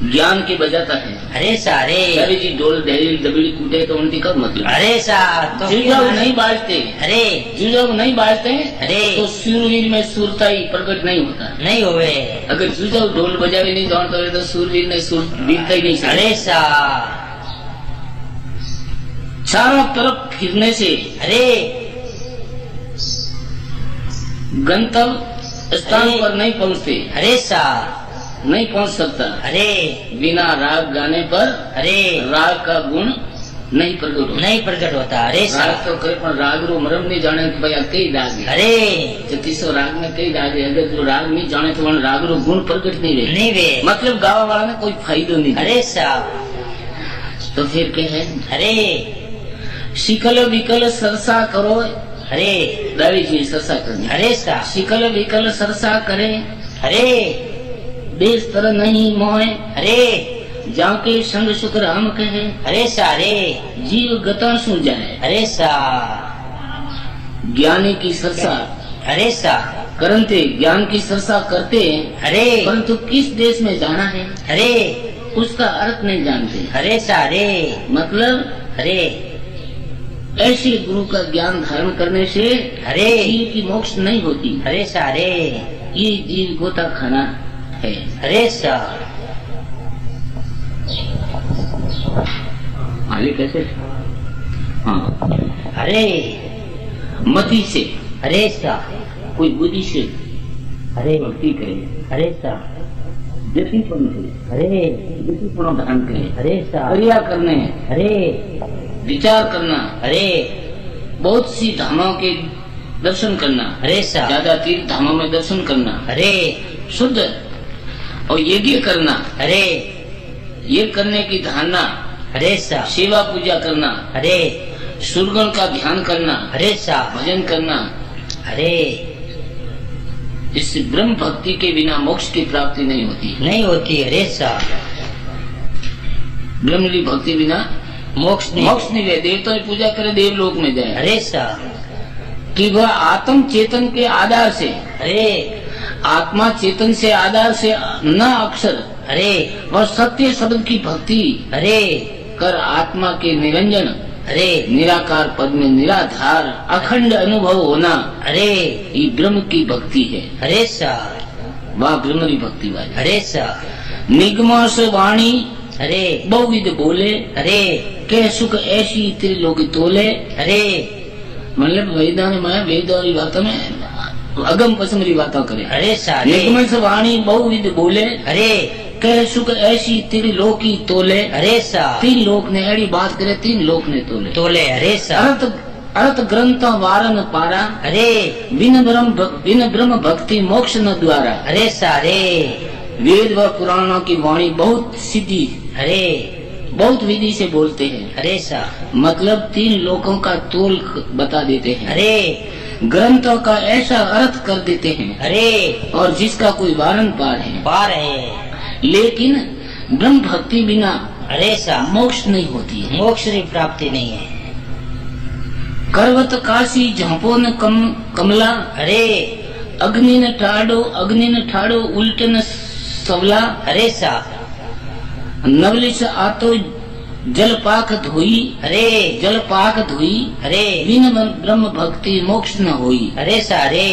ज्ञान के बजाता है।
अरे सारे
रवि जी ढोल ढेरी दबड़ी कूटे तो उनकी कब मतलब।
अरे सा तो
जुजाऊ नहीं बाजते।
अरे
जुजाऊ नहीं बाजते
अरे
तो सूरवीर में सूरताई प्रकट नहीं होता।
नहीं होवे
अगर जुजाऊ ढोल बजावे नहीं जानता हो तो सूरवीर में सूरवीरता ही नहीं सकता।
अरे सा
चारों तरफ फिरने से
अरे
गंतव्य स्थान पर नहीं पहुँचते।
अरे सा
नहीं पहुँच सकता।
अरे
बिना राग गाने पर
अरे
राग का गुण नहीं प्रकट होता।
नहीं प्रकट होता। अरे सा
राग तो करे पर राग रो मरम नहीं जाने कि भाई कई राग है।
अरे
3600 राग में कई राग है। अगर जो राग नहीं जाने तो वहाँ राग रो गुण प्रकट नहीं रहे।
नहीं वे
मतलब गावा वाला ने कोई फायदो नहीं।
अरे सा
तो फिर क्या है
अरे
शिकल विकल सरसा करो।
अरे
रवि जी सरसा करने।
अरे सा
शिकल विकल सरसा करे
अरे
देश तर नहीं मोहे।
अरे
जाके संग सुख राम कहे
अरे सारे
जीव गता सु जाए।
अरे सा
ज्ञानी की सरसा
अरे सा
करते ज्ञान की सरसा करते
अरे
परंतु किस देश में जाना है
अरे
उसका अर्थ नहीं जानते।
अरे सारे
मतलब
अरे
ऐसे गुरु का ज्ञान धारण करने से
अरे
जीव की मोक्ष नहीं होती।
अरे सारे
ये जीव गोता खाना है।
अरे सा
आगे कैसे। हाँ
अरे
मति से
अरे सा
कोई बुद्धि से
अरे
भक्ति करे।
अरे सा
जतिपन से
अरे
जतिपन धारण करे।
अरे सा
क्रिया करने
अरे
विचार करना
अरे
बहुत सी धामों के दर्शन करना।
अरे सा
ज्यादा तीर्थ धामों में दर्शन करना
अरे
शुद्ध और यज्ञ करना।
अरे
ये करने की धारणा
अरे सा
सेवा पूजा करना
अरे
सूर्यगण का ध्यान करना
अरे सा
भजन करना।
अरे
इस ब्रह्म भक्ति के बिना मोक्ष की प्राप्ति नहीं होती।
नहीं होती। अरे सा
ब्रह्म की भक्ति बिना
मोक्ष नहीं।
मोक्ष नहीं रहे। देवता की पूजा करे देवलोक में जाए।
अरे सा
कि वह आत्म चेतन के आधार से
अरे
आत्मा चेतन से आधार से न अक्षर
अरे
वह सत्य शब्द की भक्ति
अरे
कर आत्मा के निरंजन
अरे
निराकार पद में निराधार अखंड अनुभव होना
अरे
ये ब्रह्म की भक्ति है।
अरे सा
वह ब्रह्म की भक्ति वाली।
अरे सा
निगमा से वाणी
अरे
बहुविध बोले
अरे
के सुख ऐसी त्रिलोक तोले। अरे मतलब वेदान में वेदारी बातों में अगम पसम की बातों करे।
अरे सारे
निगम से वाणी बहुविध बोले
अरे
कह सुख ऐसी त्रिलोकी तोले।
अरे सा
3 लोक ने अड़ी बात करे, 3 लोक ने तोले।
तोले अरे सा
अर्थ ग्रंथ वारन पारा।
अरे
बिन ब्रह्म भक्ति मोक्ष न द्वारा।
अरे सा रे
वेद व पुराणों की वाणी बहुत सीधी,
अरे
बहुत विधि से बोलते हैं।
अरे सा
मतलब 3 लोकों का तोल बता देते हैं।
अरे
ग्रंथों का ऐसा अर्थ कर देते हैं।
अरे
और जिसका कोई वारन पार है। लेकिन ब्रह्म भक्ति बिना
अरे सा
मोक्ष नहीं होती है,
मोक्ष की प्राप्ति नहीं है।
करवत काशी झंपो न कमला।
अरे
अग्नि न ठाड़ो उल्टे न सवला।
अरे सा
नवलिस आतो जल पाक धोई।
अरे
जल पाक धोई।
अरे
बिन ब्रह्म भक्ति मोक्ष न होई।
अरे सा रे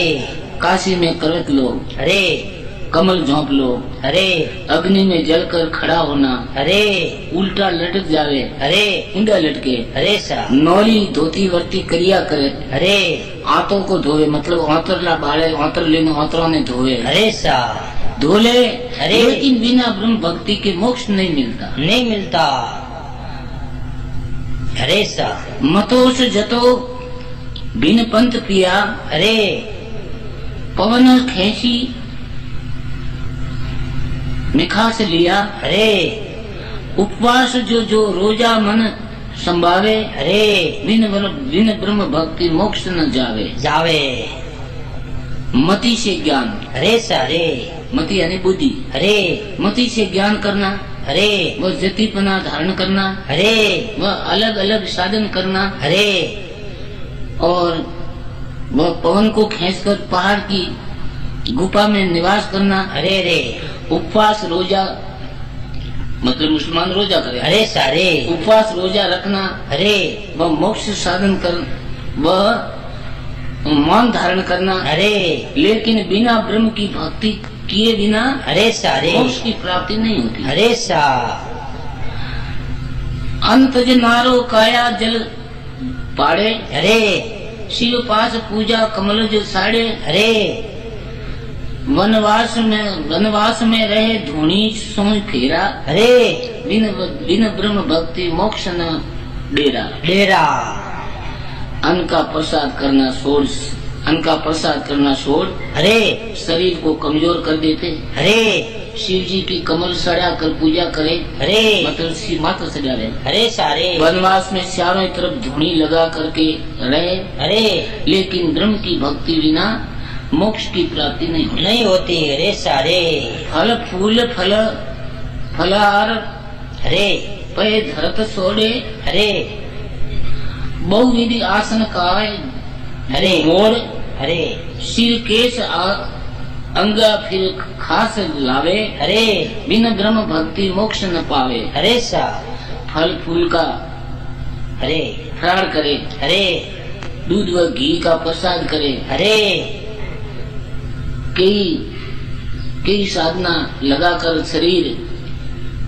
काशी में करवत लो,
अरे
कमल झोंप लो,
अरे
अग्नि में जलकर खड़ा होना,
अरे
उल्टा लटक जावे,
अरे
इंडा लटके,
अरे सा
नौली धोती वर्ती क्रिया करे।
अरे
आंतों को धोवे, मतलब औतरला बाड़े औतर लेने औतरों ने धोवे।
अरे सा
धोले।
अरे
लेकिन बिना ब्रह्म भक्ति के मोक्ष नहीं मिलता,
नहीं मिलता। अरे सा
मतोष जतो बिन पंथ पिया।
अरे
पवन खेसी मिखास लिया।
अरे
उपवास जो रोजा मन संभावे।
अरे
बिन ब्रह्म भक्ति मोक्ष न जावे। मति से ज्ञान।
अरे सा रे
मति यानी बुद्धि।
अरे
मति से ज्ञान करना।
अरे
वह जतिपना धारण करना।
अरे
वह अलग अलग साधन करना।
अरे
और वह पवन को खींचकर पहाड़ की गुफा में निवास करना।
अरे रे
उपवास रोजा, मतलब मुसलमान रोजा करे।
अरे सारे
उपवास रोजा रखना।
अरे
वह मोक्ष साधन कर, वह मौन धारण करना।
अरे
लेकिन बिना ब्रह्म की भक्ति किए बिना
अरे सारे
मोक्ष की प्राप्ति नहीं होती।
अरे सा
अंतज नारो काया जल पाड़े।
अरे
शिव पास पूजा कमल जो साड़े।
अरे
वनवास में रहे धूनी सोच फेरा।
अरे
बिन ब्रह्म भक्ति मोक्ष न डेरा। अन्न का प्रसाद करना छोड़
अरे
शरीर को कमजोर कर देते।
अरे
शिव जी की कमल सड़ा कर पूजा करे।
अरे
मतलब माता सजा रहे।
अरे सारे
वनवास में चारों तरफ धूनी लगा करके रहे।
अरे
लेकिन ब्रह्म की भक्ति बिना मोक्ष की प्राप्ति नहीं
होती। अरे सारे
फल फूल फलार
अरे
पे धरत सोड़े।
अरे
बहुविधि आसन काय।
अरे
मोड़।
अरे
सिर केश अंगा फिर खास लावे।
अरे
बिन ब्रह्म भक्ति मोक्ष न पावे।
अरे सा
फल फूल का
अरे
फरार करे।
अरे
दूध व घी का प्रसाद करे।
अरे
कई साधना लगाकर शरीर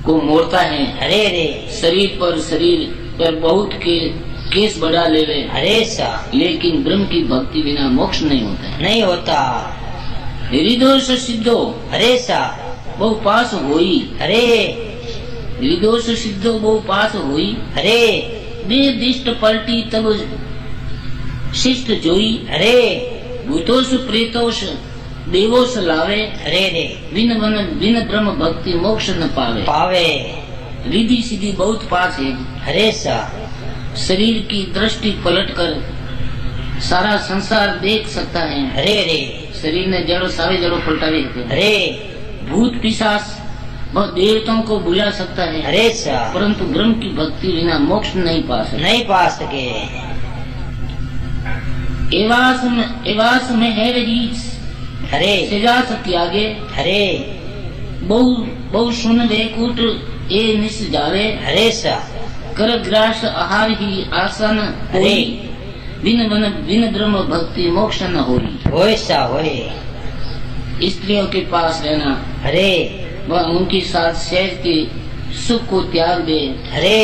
को मोड़ता है।
अरे रे
शरीर पर बहुत के केस बढ़ा लेवे।
अरे सा
लेकिन ब्रह्म की भक्ति बिना मोक्ष नहीं होता है।
नहीं होता।
हृदोष सिद्धो।
अरे सा
बहु पास होई।
अरे
हृदोष सिद्धो बहु पास होई।
अरे
दिष्ट पलटी तब शिष्ट जोई।
अरे
भूतोष प्रेतोष देवोष लावे।
अरे रे
बिन ब्रह्म भक्ति मोक्ष न पावे। रिद्धि सिद्धि बहुत पास है।
अरे सा
शरीर की दृष्टि पलटकर सारा संसार देख सकता है।
अरे रे
शरीर ने जड़ों सारे जड़ों पलटावे।
अरे
भूत पिशाच वह देवताओं को बुला सकता है।
अरे सा
परंतु ब्रह्म की भक्ति बिना मोक्ष नहीं पा सके। एवास में है रीच।
अरे
सेजास त्यागे।
अरे
बहु सुन वेकुट ए निस जावे।
अरे सा
कर ग्रास आहार ही आसन।
अरे
बिन ब्रह्म भक्ति मोक्ष न होई।
सा होए।
स्त्रियों के पास रहना।
अरे
वह उनके साथ सहज के सुख को त्याग दे।
अरे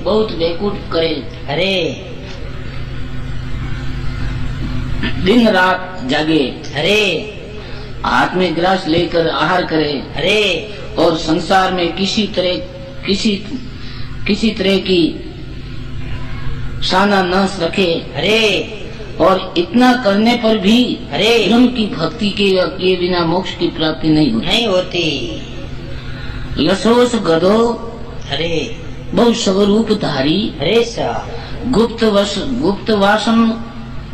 बहुत वेकुट करे।
अरे
दिन रात जागे।
अरे
हाथ में ग्रास लेकर आहार करे।
अरे
और संसार में किसी तरह की शाना न रखे।
अरे
और इतना करने पर भी
अरे
ब्रह्म की भक्ति के बिना मोक्ष की प्राप्ति नहीं होती। लसोस गधो
अरे
बहु स्वरूप धारी।
अरे सा
गुप्त वासम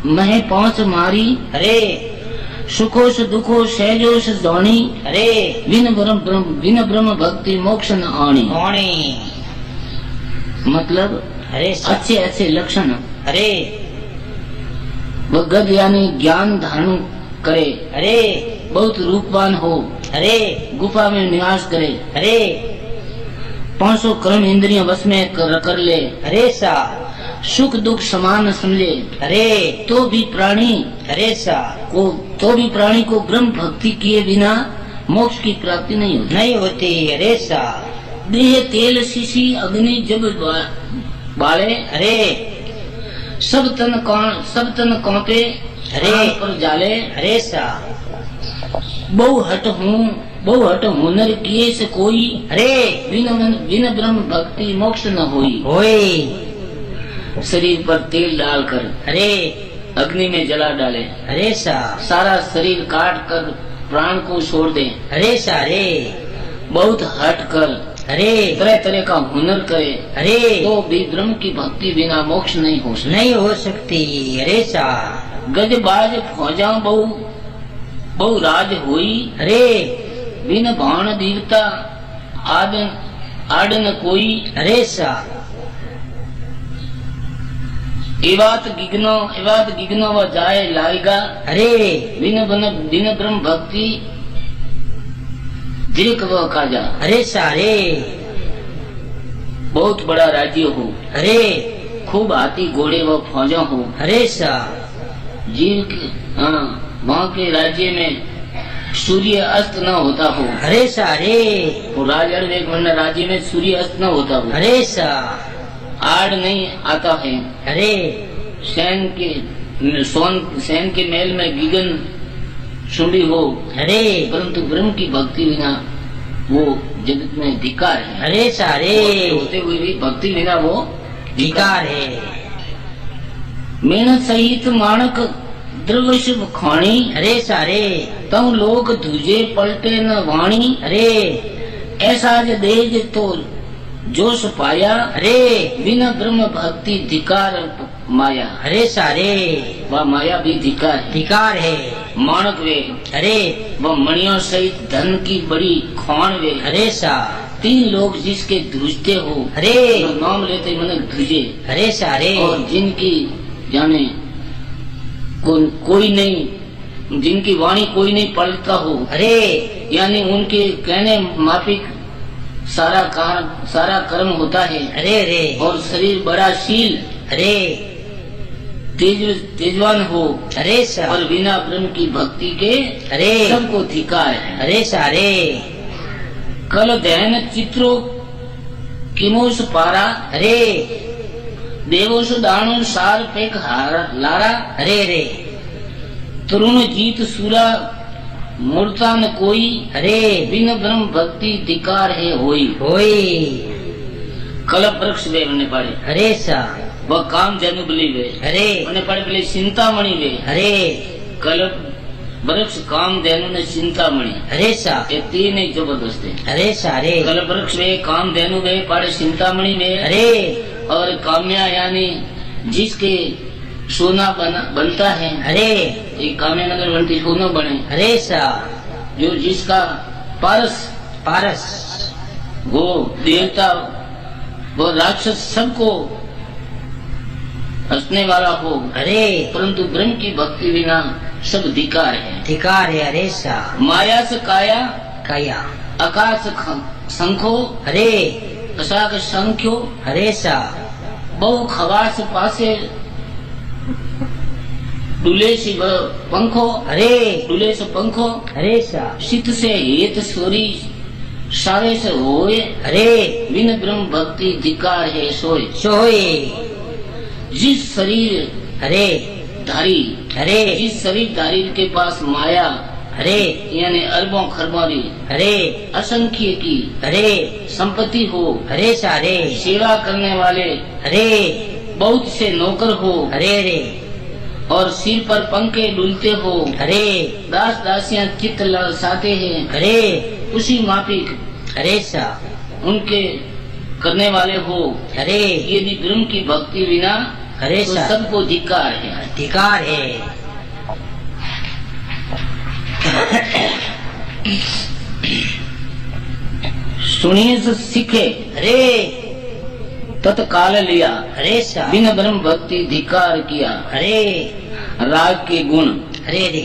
महे पहुँच मारी।
अरे
सुखोश दुखो सहजोश दौनी।
अरे
बिन ब्रह्म भक्ति मोक्ष न आनी। मतलब
अरे
अच्छे लक्षण।
अरे
वह गध यानी ज्ञान धारण करे।
अरे
बहुत रूपवान हो।
अरे
गुफा में निवास करे।
अरे
500 कर्म इंद्रियां वश में कर ले।
अरे सा
सुख दुख समान समझे।
अरे
तो भी प्राणी
अरे सा
को ब्रह्म भक्ति किए बिना मोक्ष की प्राप्ति नहीं होती।
अरे सा
देह तेल शीशी अग्नि जब बाले।
अरे
सब तन कांपे।
अरे
पर जाले।
अरे सा
बहु हट हुनर किए से कोई।
अरे
बिन ब्रह्म भक्ति मोक्ष न
होई।
शरीर पर तेल डालकर
अरे
अग्नि में जला डाले।
अरे सा
सारा शरीर काट कर प्राण को छोड़ दे।
अरे सा रे
बहुत हट कर
अरे
तरह का हुनर करे।
अरे
तो भी ब्रह्म की भक्ति बिना मोक्ष नहीं हो
सकती। अरे सा
गजबाज फौजा बहु राज हुई।
अरे
बिन बाण दीवता आडन कोई।
अरे सा
एवात गिगनो व जाए लाएगा।
अरे
बिन ब्रह्म भक्ति दीर्घ व काजा।
अरे सारे
बहुत बड़ा राज्य हो।
अरे
खूब हाथी घोड़े व फौजा हो।
अरे सा
जीव के वहाँ के राज्य में सूर्य अस्त न होता हो।
अरे सारे
राज्य में सूर्य अस्त न होता हो।
अरे सा
आड़ नहीं आता है।
अरे
सैन के महल में गिगन सुंडी हो।
अरे
परंतु ब्रह्म की भक्ति बिना वो जगत में धिक्कार है।
अरे सारे
होते हुए भी भक्ति बिना वो
धिक्कार है।
मेहनत सहित माणक द्रवश खाणी।
अरे सारे
तम लोग तुझे पलटे न वाणी।
अरे
ऐसा देज तो जोश पाया।
अरे
बिना ब्रह्म भक्ति धिकार माया।
अरे सारे
वह माया भी
धिकार है।
माणक वे
अरे
वह मणियों सहित धन की बड़ी खान वे।
अरे सा
3 लोग जिसके ध्रुजते हो।
अरे
तो नाम लेते मन ध्रुजे।
अरे सारे
और जिनकी जाने कोई नहीं, जिनकी वाणी कोई नहीं पलटता हो।
अरे
यानी उनके कहने माफिक सारा कर्म होता है।
अरे अरे
और शरीर बड़ा शील।
अरे
तेजवान हो।
अरे सा
और बिना ब्रह्म की भक्ति के
अरे
सबको धिक्कार है।
अरे सारे
कल ध्यान चित्रो किमोस पारा।
अरे
देवोस दाणु सार पेक लारा।
अरे अरे
तरुण जीत सूरा मूर्ता न कोई।
अरे
बिन ब्रह्म भक्ति धिक्कार है होई। कल्प वृक्ष वे बने पड़े।
अरे सा
वह काम जनु बली वे।
अरे
बने पड़े बोले चिंतामणि वे।
अरे
कल्प वृक्ष काम धेनु ने चिंतामणि।
अरे सा
ये 3 ही जबरदस्त है।
अरे सारे
कल्प वृक्ष वे, काम धेनु वे, पड़े चिंतामणि वे।
अरे
और काम्या यानी जिसके सोना बनता है।
अरे
एक काम्या नगर बनती सोना बने।
अरे सा
जो जिसका पारस वो देवता वो राक्षस सबको हंसने वाला हो।
अरे
परंतु ब्रह्म की भक्ति बिना सब धिक्कार है।
अरे सा
माया से काया आकाश शंखो।
अरे
असाक संख्यो।
अरे सा
बहु खवास पासे डुले से पंखो।
अरे
डुले से पंखो।
अरे सा
शीत से हेत सोरी सारे से होए।
अरे
बिन ब्रह्म भक्ति धिक्कार है
सोए।
जिस शरीर
अरे
धारी
अरे
जिस शरीर धारी के पास माया
अरे
यानी अरबों खरबों की,
अरे
असंख्य की
अरे
संपत्ति हो,
अरे सारे
सेवा करने वाले
अरे
बहुत से नौकर हो,
अरे रे
और सिर पर पंखे डुलते हो,
अरे
दास दासियां चित्त लसाते हैं,
अरे
उसी माफिक
अरे सा
उनके करने वाले हो।
अरे
यदि ब्रह्म की भक्ति बिना
अरे
तो
सा
सबको धिक्कार है।
अधिकार है।
सुनिए से सीखे,
अरे
तत्काल लिया,
अरे सा
बिन ब्रह्म भक्ति धिक्कार किया।
अरे
राग के गुण
अरे रे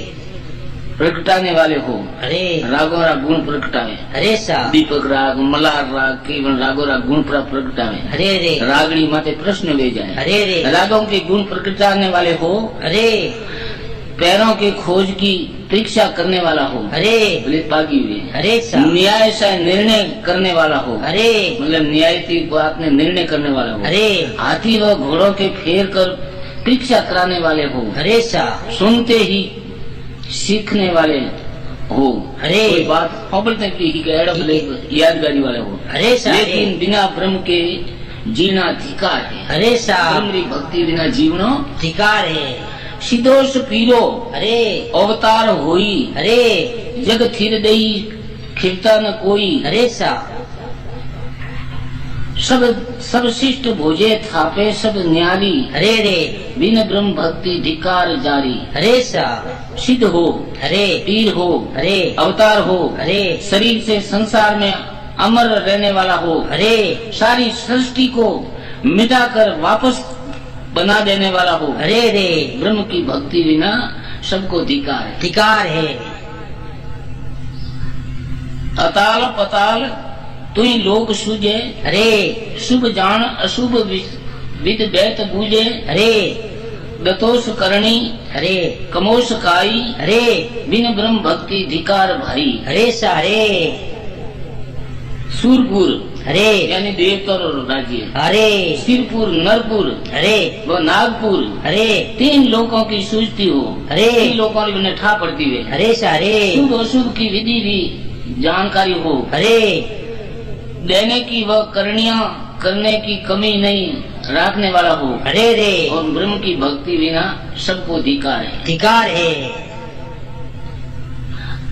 प्रगटाने वाले हो,
अरे
रागो राग गुण प्रगटावे।
अरे सा
दीपक राग, मल्हार राग, केवल रागो राग गुण प्रगटावे।
अरे रे
रागड़ी माते प्रश्न ले जाए।
अरे रे
रागों के गुण प्रगटाने वाले हो,
अरे
पैरों की खोज की परीक्षा करने वाला हो,
अरे
बोले पागी हुए।
अरे सा
न्याय से निर्णय करने वाला हो,
अरे
मतलब न्याय की बात में निर्णय करने वाला हो।
अरे
हाथी व घोड़ों के फेर कर परीक्षा कराने वाले हो,
अरे सा
सुनते ही सीखने वाले हो।
अरे
कोई बात बोलते यादगारी वाले हो।
अरे सा
लेकिन बिना ब्रह्म के जीना धिकार है।
अरे सा
ब्रह्म की भक्ति बिना जीवनो
अधिकार है।
सिदोष पीरो
अरे
अवतार होई,
अरे
जग थिर दई खिलता न कोई।
अरे सा
सब शिष्ट भोजे थापे सब न्यारी,
अरे रे
बिन ब्रह्म भक्ति धिकार जारी।
अरे सा
सिद्ध हो,
अरे
पीर हो,
अरे
अवतार हो,
अरे
शरीर से संसार में अमर रहने वाला हो,
अरे
सारी सृष्टि को मिटाकर वापस बना देने वाला हो।
अरे रे
ब्रह्म की भक्ति बिना सबको धिकार है।
अधिकार है।
अताल पताल तुई लोक सूझे,
अरे
शुभ जान अशुभ विद बैत बूझे।
अरे
गतोष करणी
अरे
कमोष काई,
अरे
बिन ब्रह्म भक्ति धिकार भाई।
अरे सारे
सूरपुर
अरे
यानी देवता और राज्य,
अरे
सिरपुर नरपुर
अरे
व नागपुर,
अरे
3 लोगों की सूझती हो।
अरे
3 लोगों की उन्हें ठा पड़ती है।
अरे सारे
शुभ अशुभ की विधि भी जानकारी हो,
अरे
देने की व करणियां करने की कमी नहीं रखने वाला हो।
अरे रे
और ब्रह्म की भक्ति बिना सबको अधिकार है।
अधिकार है।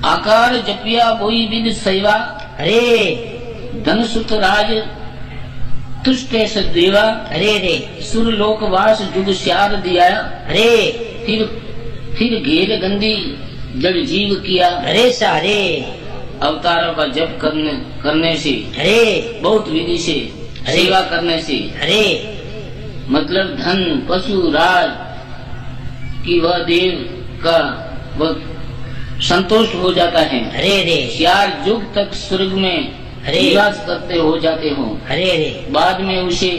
आकार जपिया बोई विद सेवा,
अरे
धन सुत राज तुष्टे सदेवा।
अरे रे
सुर लोक वास जुग श्यार दिया,
अरे
फिर घेर गंदी जड़ जीव किया।
अरे सारे
अवतारों का जप करने से,
अरे
बहुत विधि से, सेवा करने से,
अरे
मतलब धन पशु राज की वह देव का वह संतोष हो जाता है।
अरे रे
4 युग तक स्वर्ग में
अरे
निवास करते हो जाते हो।
अरे रे
बाद में उसे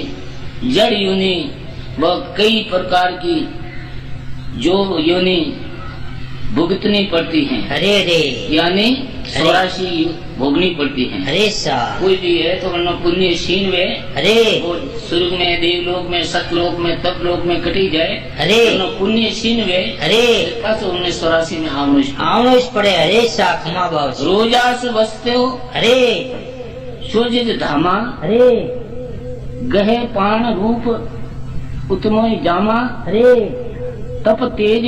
जड़ योनि व कई प्रकार की जो योनि भुगतनी पड़ती हैं।
अरे रे
यानी 84 भोगनी पड़ती हैं।
अरे सा
कोई भी है तो वरना पुण्य छीन वे,
अरे
वो स्वर्ग में, देवलोक में, सतलोक में, तपलोक में कटी जाए।
अरे
पुण्य छीन वे,
अरे
1984 में
आवनुष पड़े। अरे सा खमा भाव से
रोजास बसते हो,
अरे
शोजित धामा,
अरे
गहे पान रूप उत्तमोय जामा।
अरे
तप तेज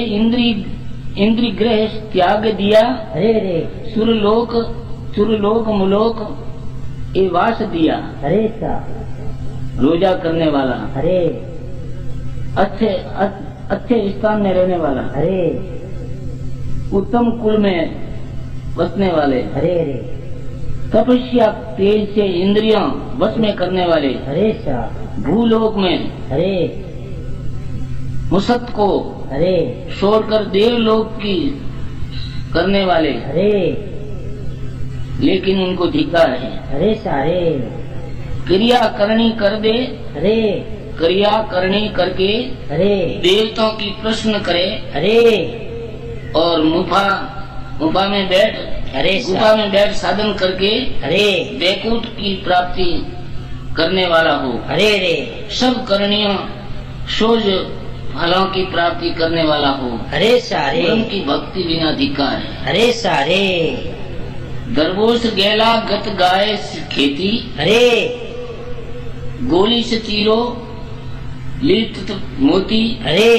इंद्री ग्रह त्याग दिया।
अरे रे
सुरलोक मुलोक ए वास दिया।
अरे सा
रोजा करने वाला,
अरे
अच्छे स्थान में रहने वाला,
अरे
उत्तम कुल में बसने वाले,
अरे रे
तपस्या तेज से इंद्रियां वश में करने वाले,
अरे सा
भूलोक में
अरे
मुसत को
अरे
छोड़कर देवलोक की करने वाले,
अरे
लेकिन उनको धिक्कार है।
अरे सारे
क्रिया करनी कर दे,
अरे
क्रिया करनी करके
अरे
देवताओं की प्रश्न करे,
अरे
और गुफा में बैठ,
अरे
गुफा में बैठ साधन करके
अरे
बैकुंठ की प्राप्ति करने वाला हो।
अरे रे
सब करणियों सोच फलों की प्राप्ति करने वाला हो।
अरे सारे
ब्रह्म की भक्ति बिना धिक्कार है।
अरे सारे
दरबोस गैला गत गाय खेती।
अरे
गोली से तीरो लीत मोती।
अरे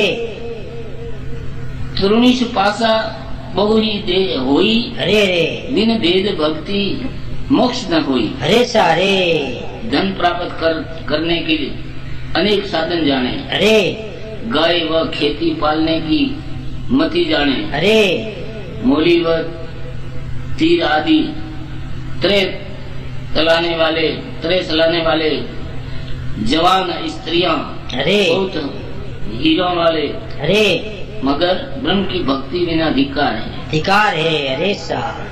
तरुणी से पासा बहुरी दे होई।
अरे अरे
बिन भेद भक्ति मोक्ष न होई।
अरे सारे
धन प्राप्त करने के अनेक साधन जाने।
अरे
गाय व खेती पालने की मति जाने।
अरे
मोली व तीर आदि त्रे चलाने वाले जवान स्त्रियां
अरे
बहुत हीरों वाले।
अरे
मगर ब्रह्म की भक्ति बिना धिक्कार है।
धिक्कार है। अरे सार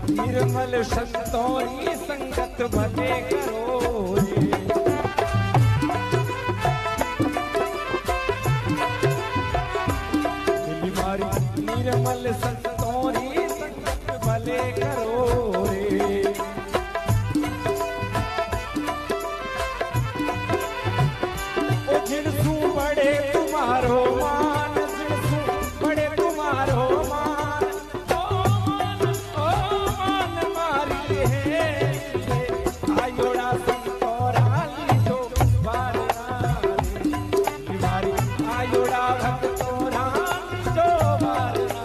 निर्मल संतोरी संगत भले करो रे। निर्मल संतोरी संगत भले करो रे। ओ जिनसू बड़े तुम्हारो मान, जिनसू बड़े तुम्हारो मान, आयोड़ा संतोरा लीजो बारना रे। आयोड़ा भक्तोरा लीजो बारना।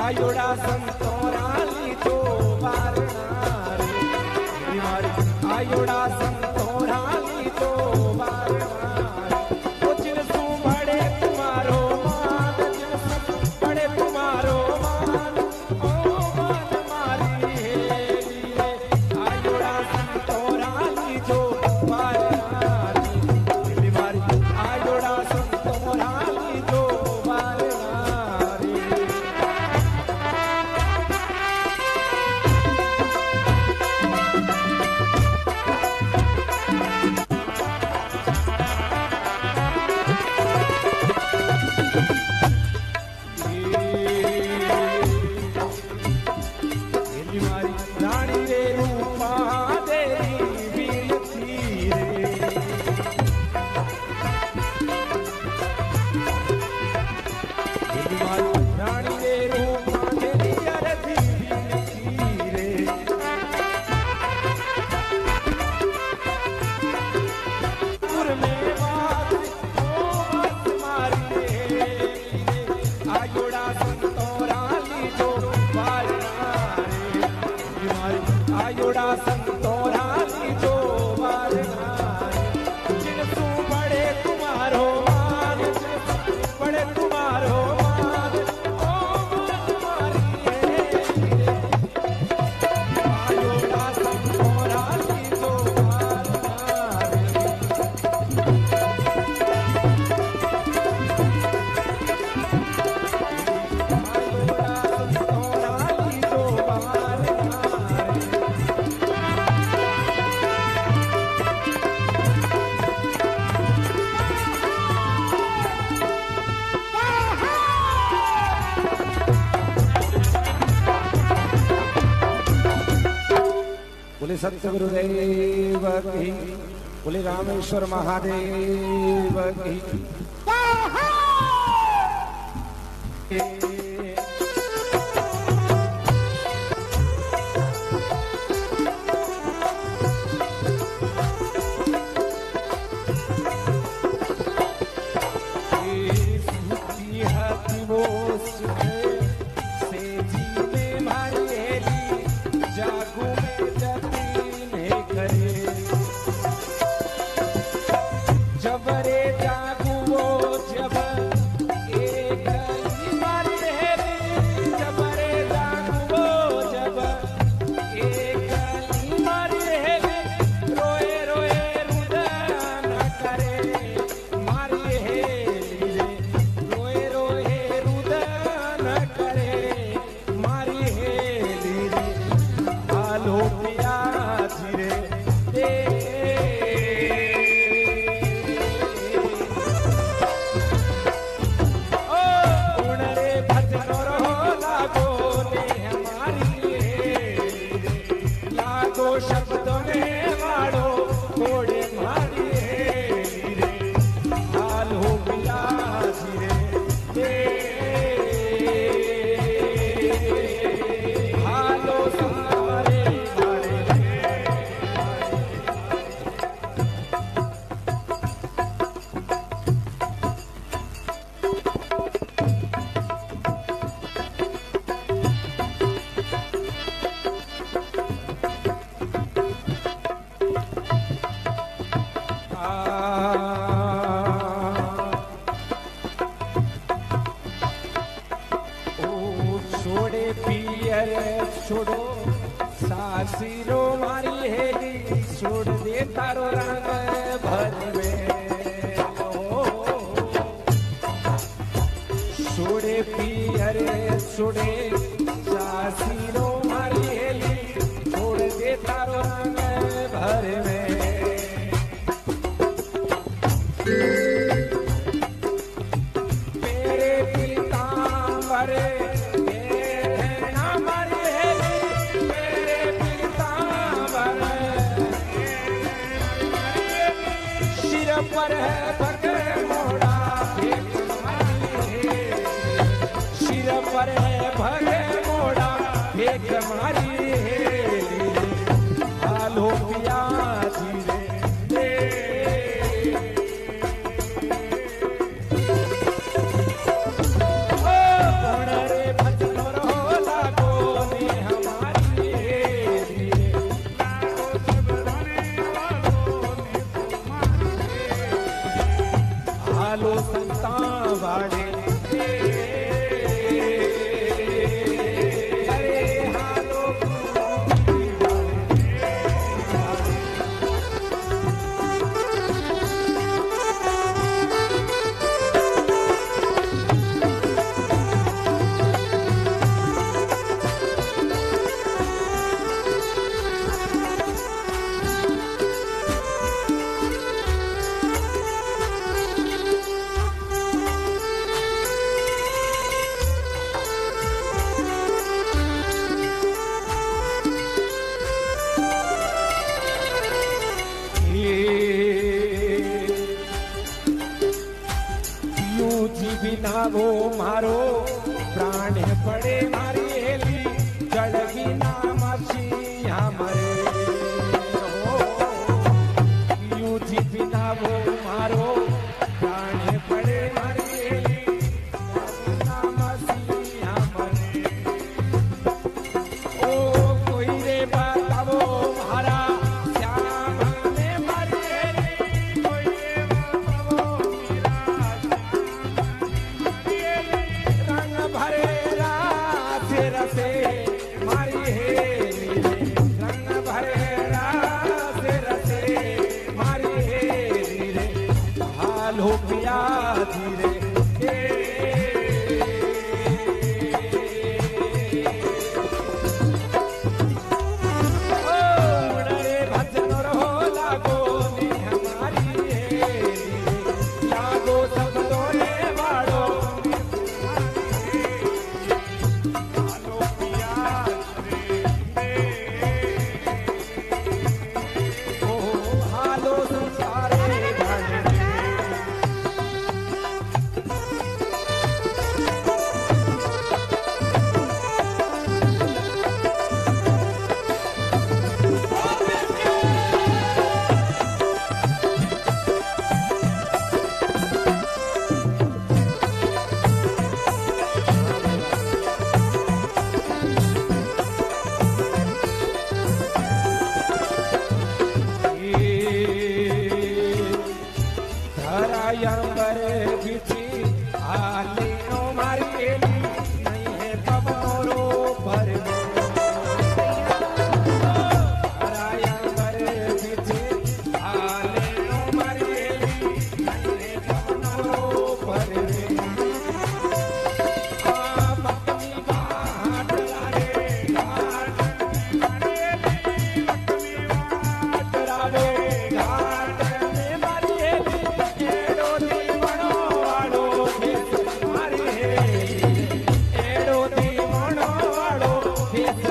आयोड़ा संतोरा लीजो बारना रे। आयोड़ा संतोरा लीजो बारना रे। ओ जिनसू बड़े तुम्हारो मान, जिनसू बड़े तुम्हारो मान, ओ मान मारी है। आयोड़ा संतोरा लीजो बारना रे। आयोड़ा संतोरा लीजो बारना रे। रानी रे रूपा देवी वीरती रे। आयोड़ा संतोरा लीजो वारना रे जिनसू बड़े तुम्हारो मान जिनसू बड़े तुम्हारो मान ओ तुम्हारी है आयोड़ा संतोरा लीजो वारना रे बोले सत्य गुरुदेव की बोले रामेश्वर महादेव की जबरे जागू वो जब एक मारी हेली जबरे जागू वो जब एक मारी हेली रोए रोए रुदन करे मारी हेली रे रोए रोए रुदन करे मारी हेली रे आलो पिया धीरे शब्द में वाड़ो घोड़े मारी रे हाल हो गया धीरे हालो सारे छोड़े पियर छोड़ो सासिरो मारी हेली छोड़ दे तारो रंग भर में छोड़े पियर छोड़े सासिरो मारी हेली छोड़ दे तारो रंग भर में मेरे पीतांबर पर है भगे मोड़ा एक मारी सिर पर है भगे मोड़ा एक मारी हालो पिया धीरे रे भजनो रो लागो ने हमारी हालो संता वाड़े अरे हालो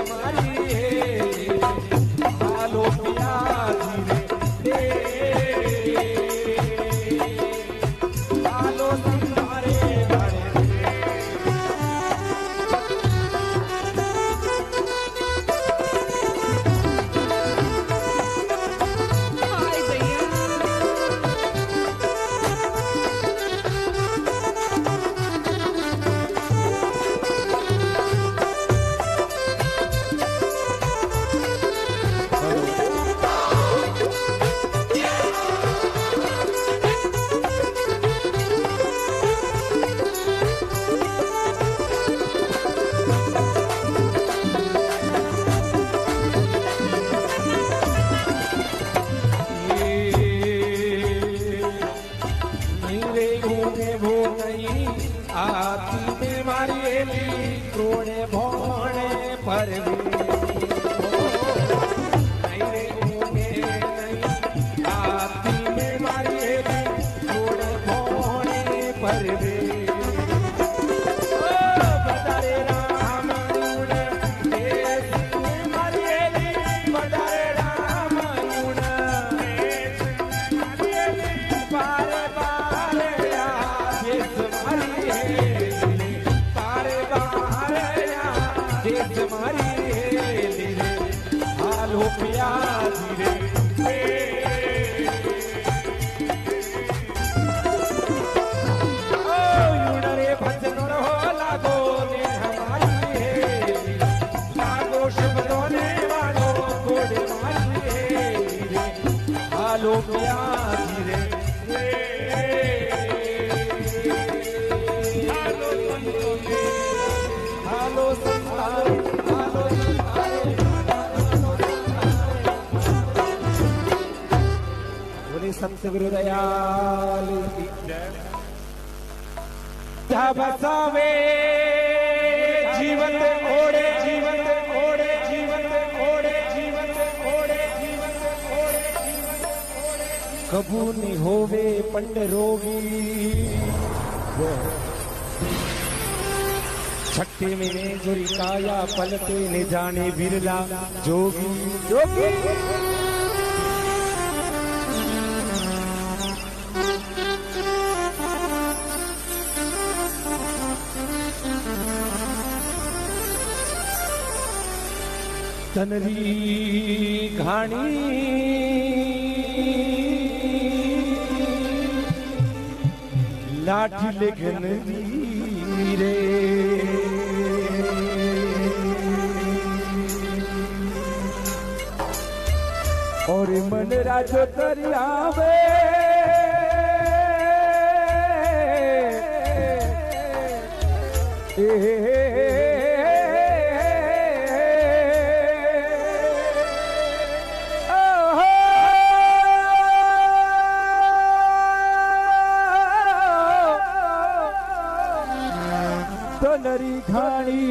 मारी हालो पिया धीरे हालो संसारे सतगुरु दयाल की जय। बसावे जीवत ओढ़े जीवत ओढ़े जीवत ओढ़े जीवत ओढ़े जीवत ओढ़े कबू नहीं होवे पंड रोगी छठे में जोरी काया पलटे ने जाने बिरला जोगी जोगी तनरी घाणी लाठी लेगन रे और मन राजो तरियावे नरी घाणी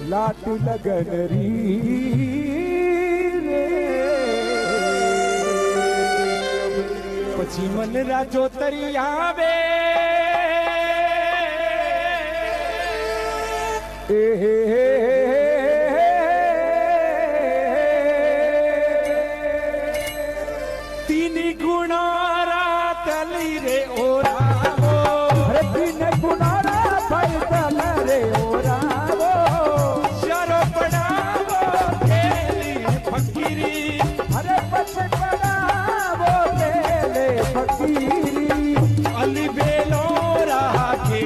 लाट लगनरी पछी मन राजो तरियावे तीनी गुणारा तली रे ओरा रे ओरावो शरो पड़ावो केली फकीरी अरे पछ पड़ावो केले फकीरी अली बेलो राखे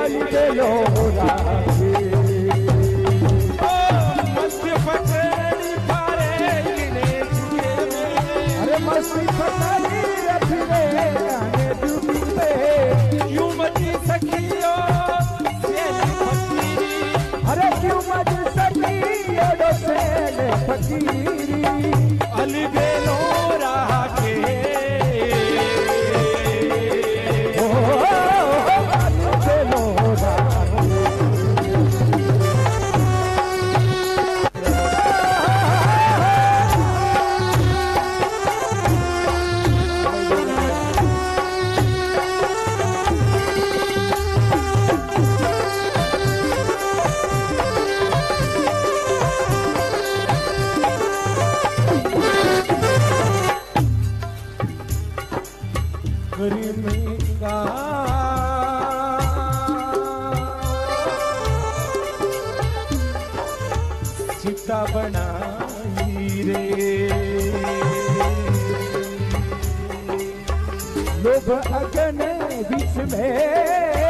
अली बेलो राखे ओ मस्त पकड़ी पारे किने जुए में अरे मस्त पकड़ी रखने गाने डूबी में यूं मची सखियो सेले फकीरी अरे क्यों मच सखियो दो सेले फकीरी अली बेलो राखे ओ अली बेलो राखे भूसा बनाई रे। लोभ अगन विष में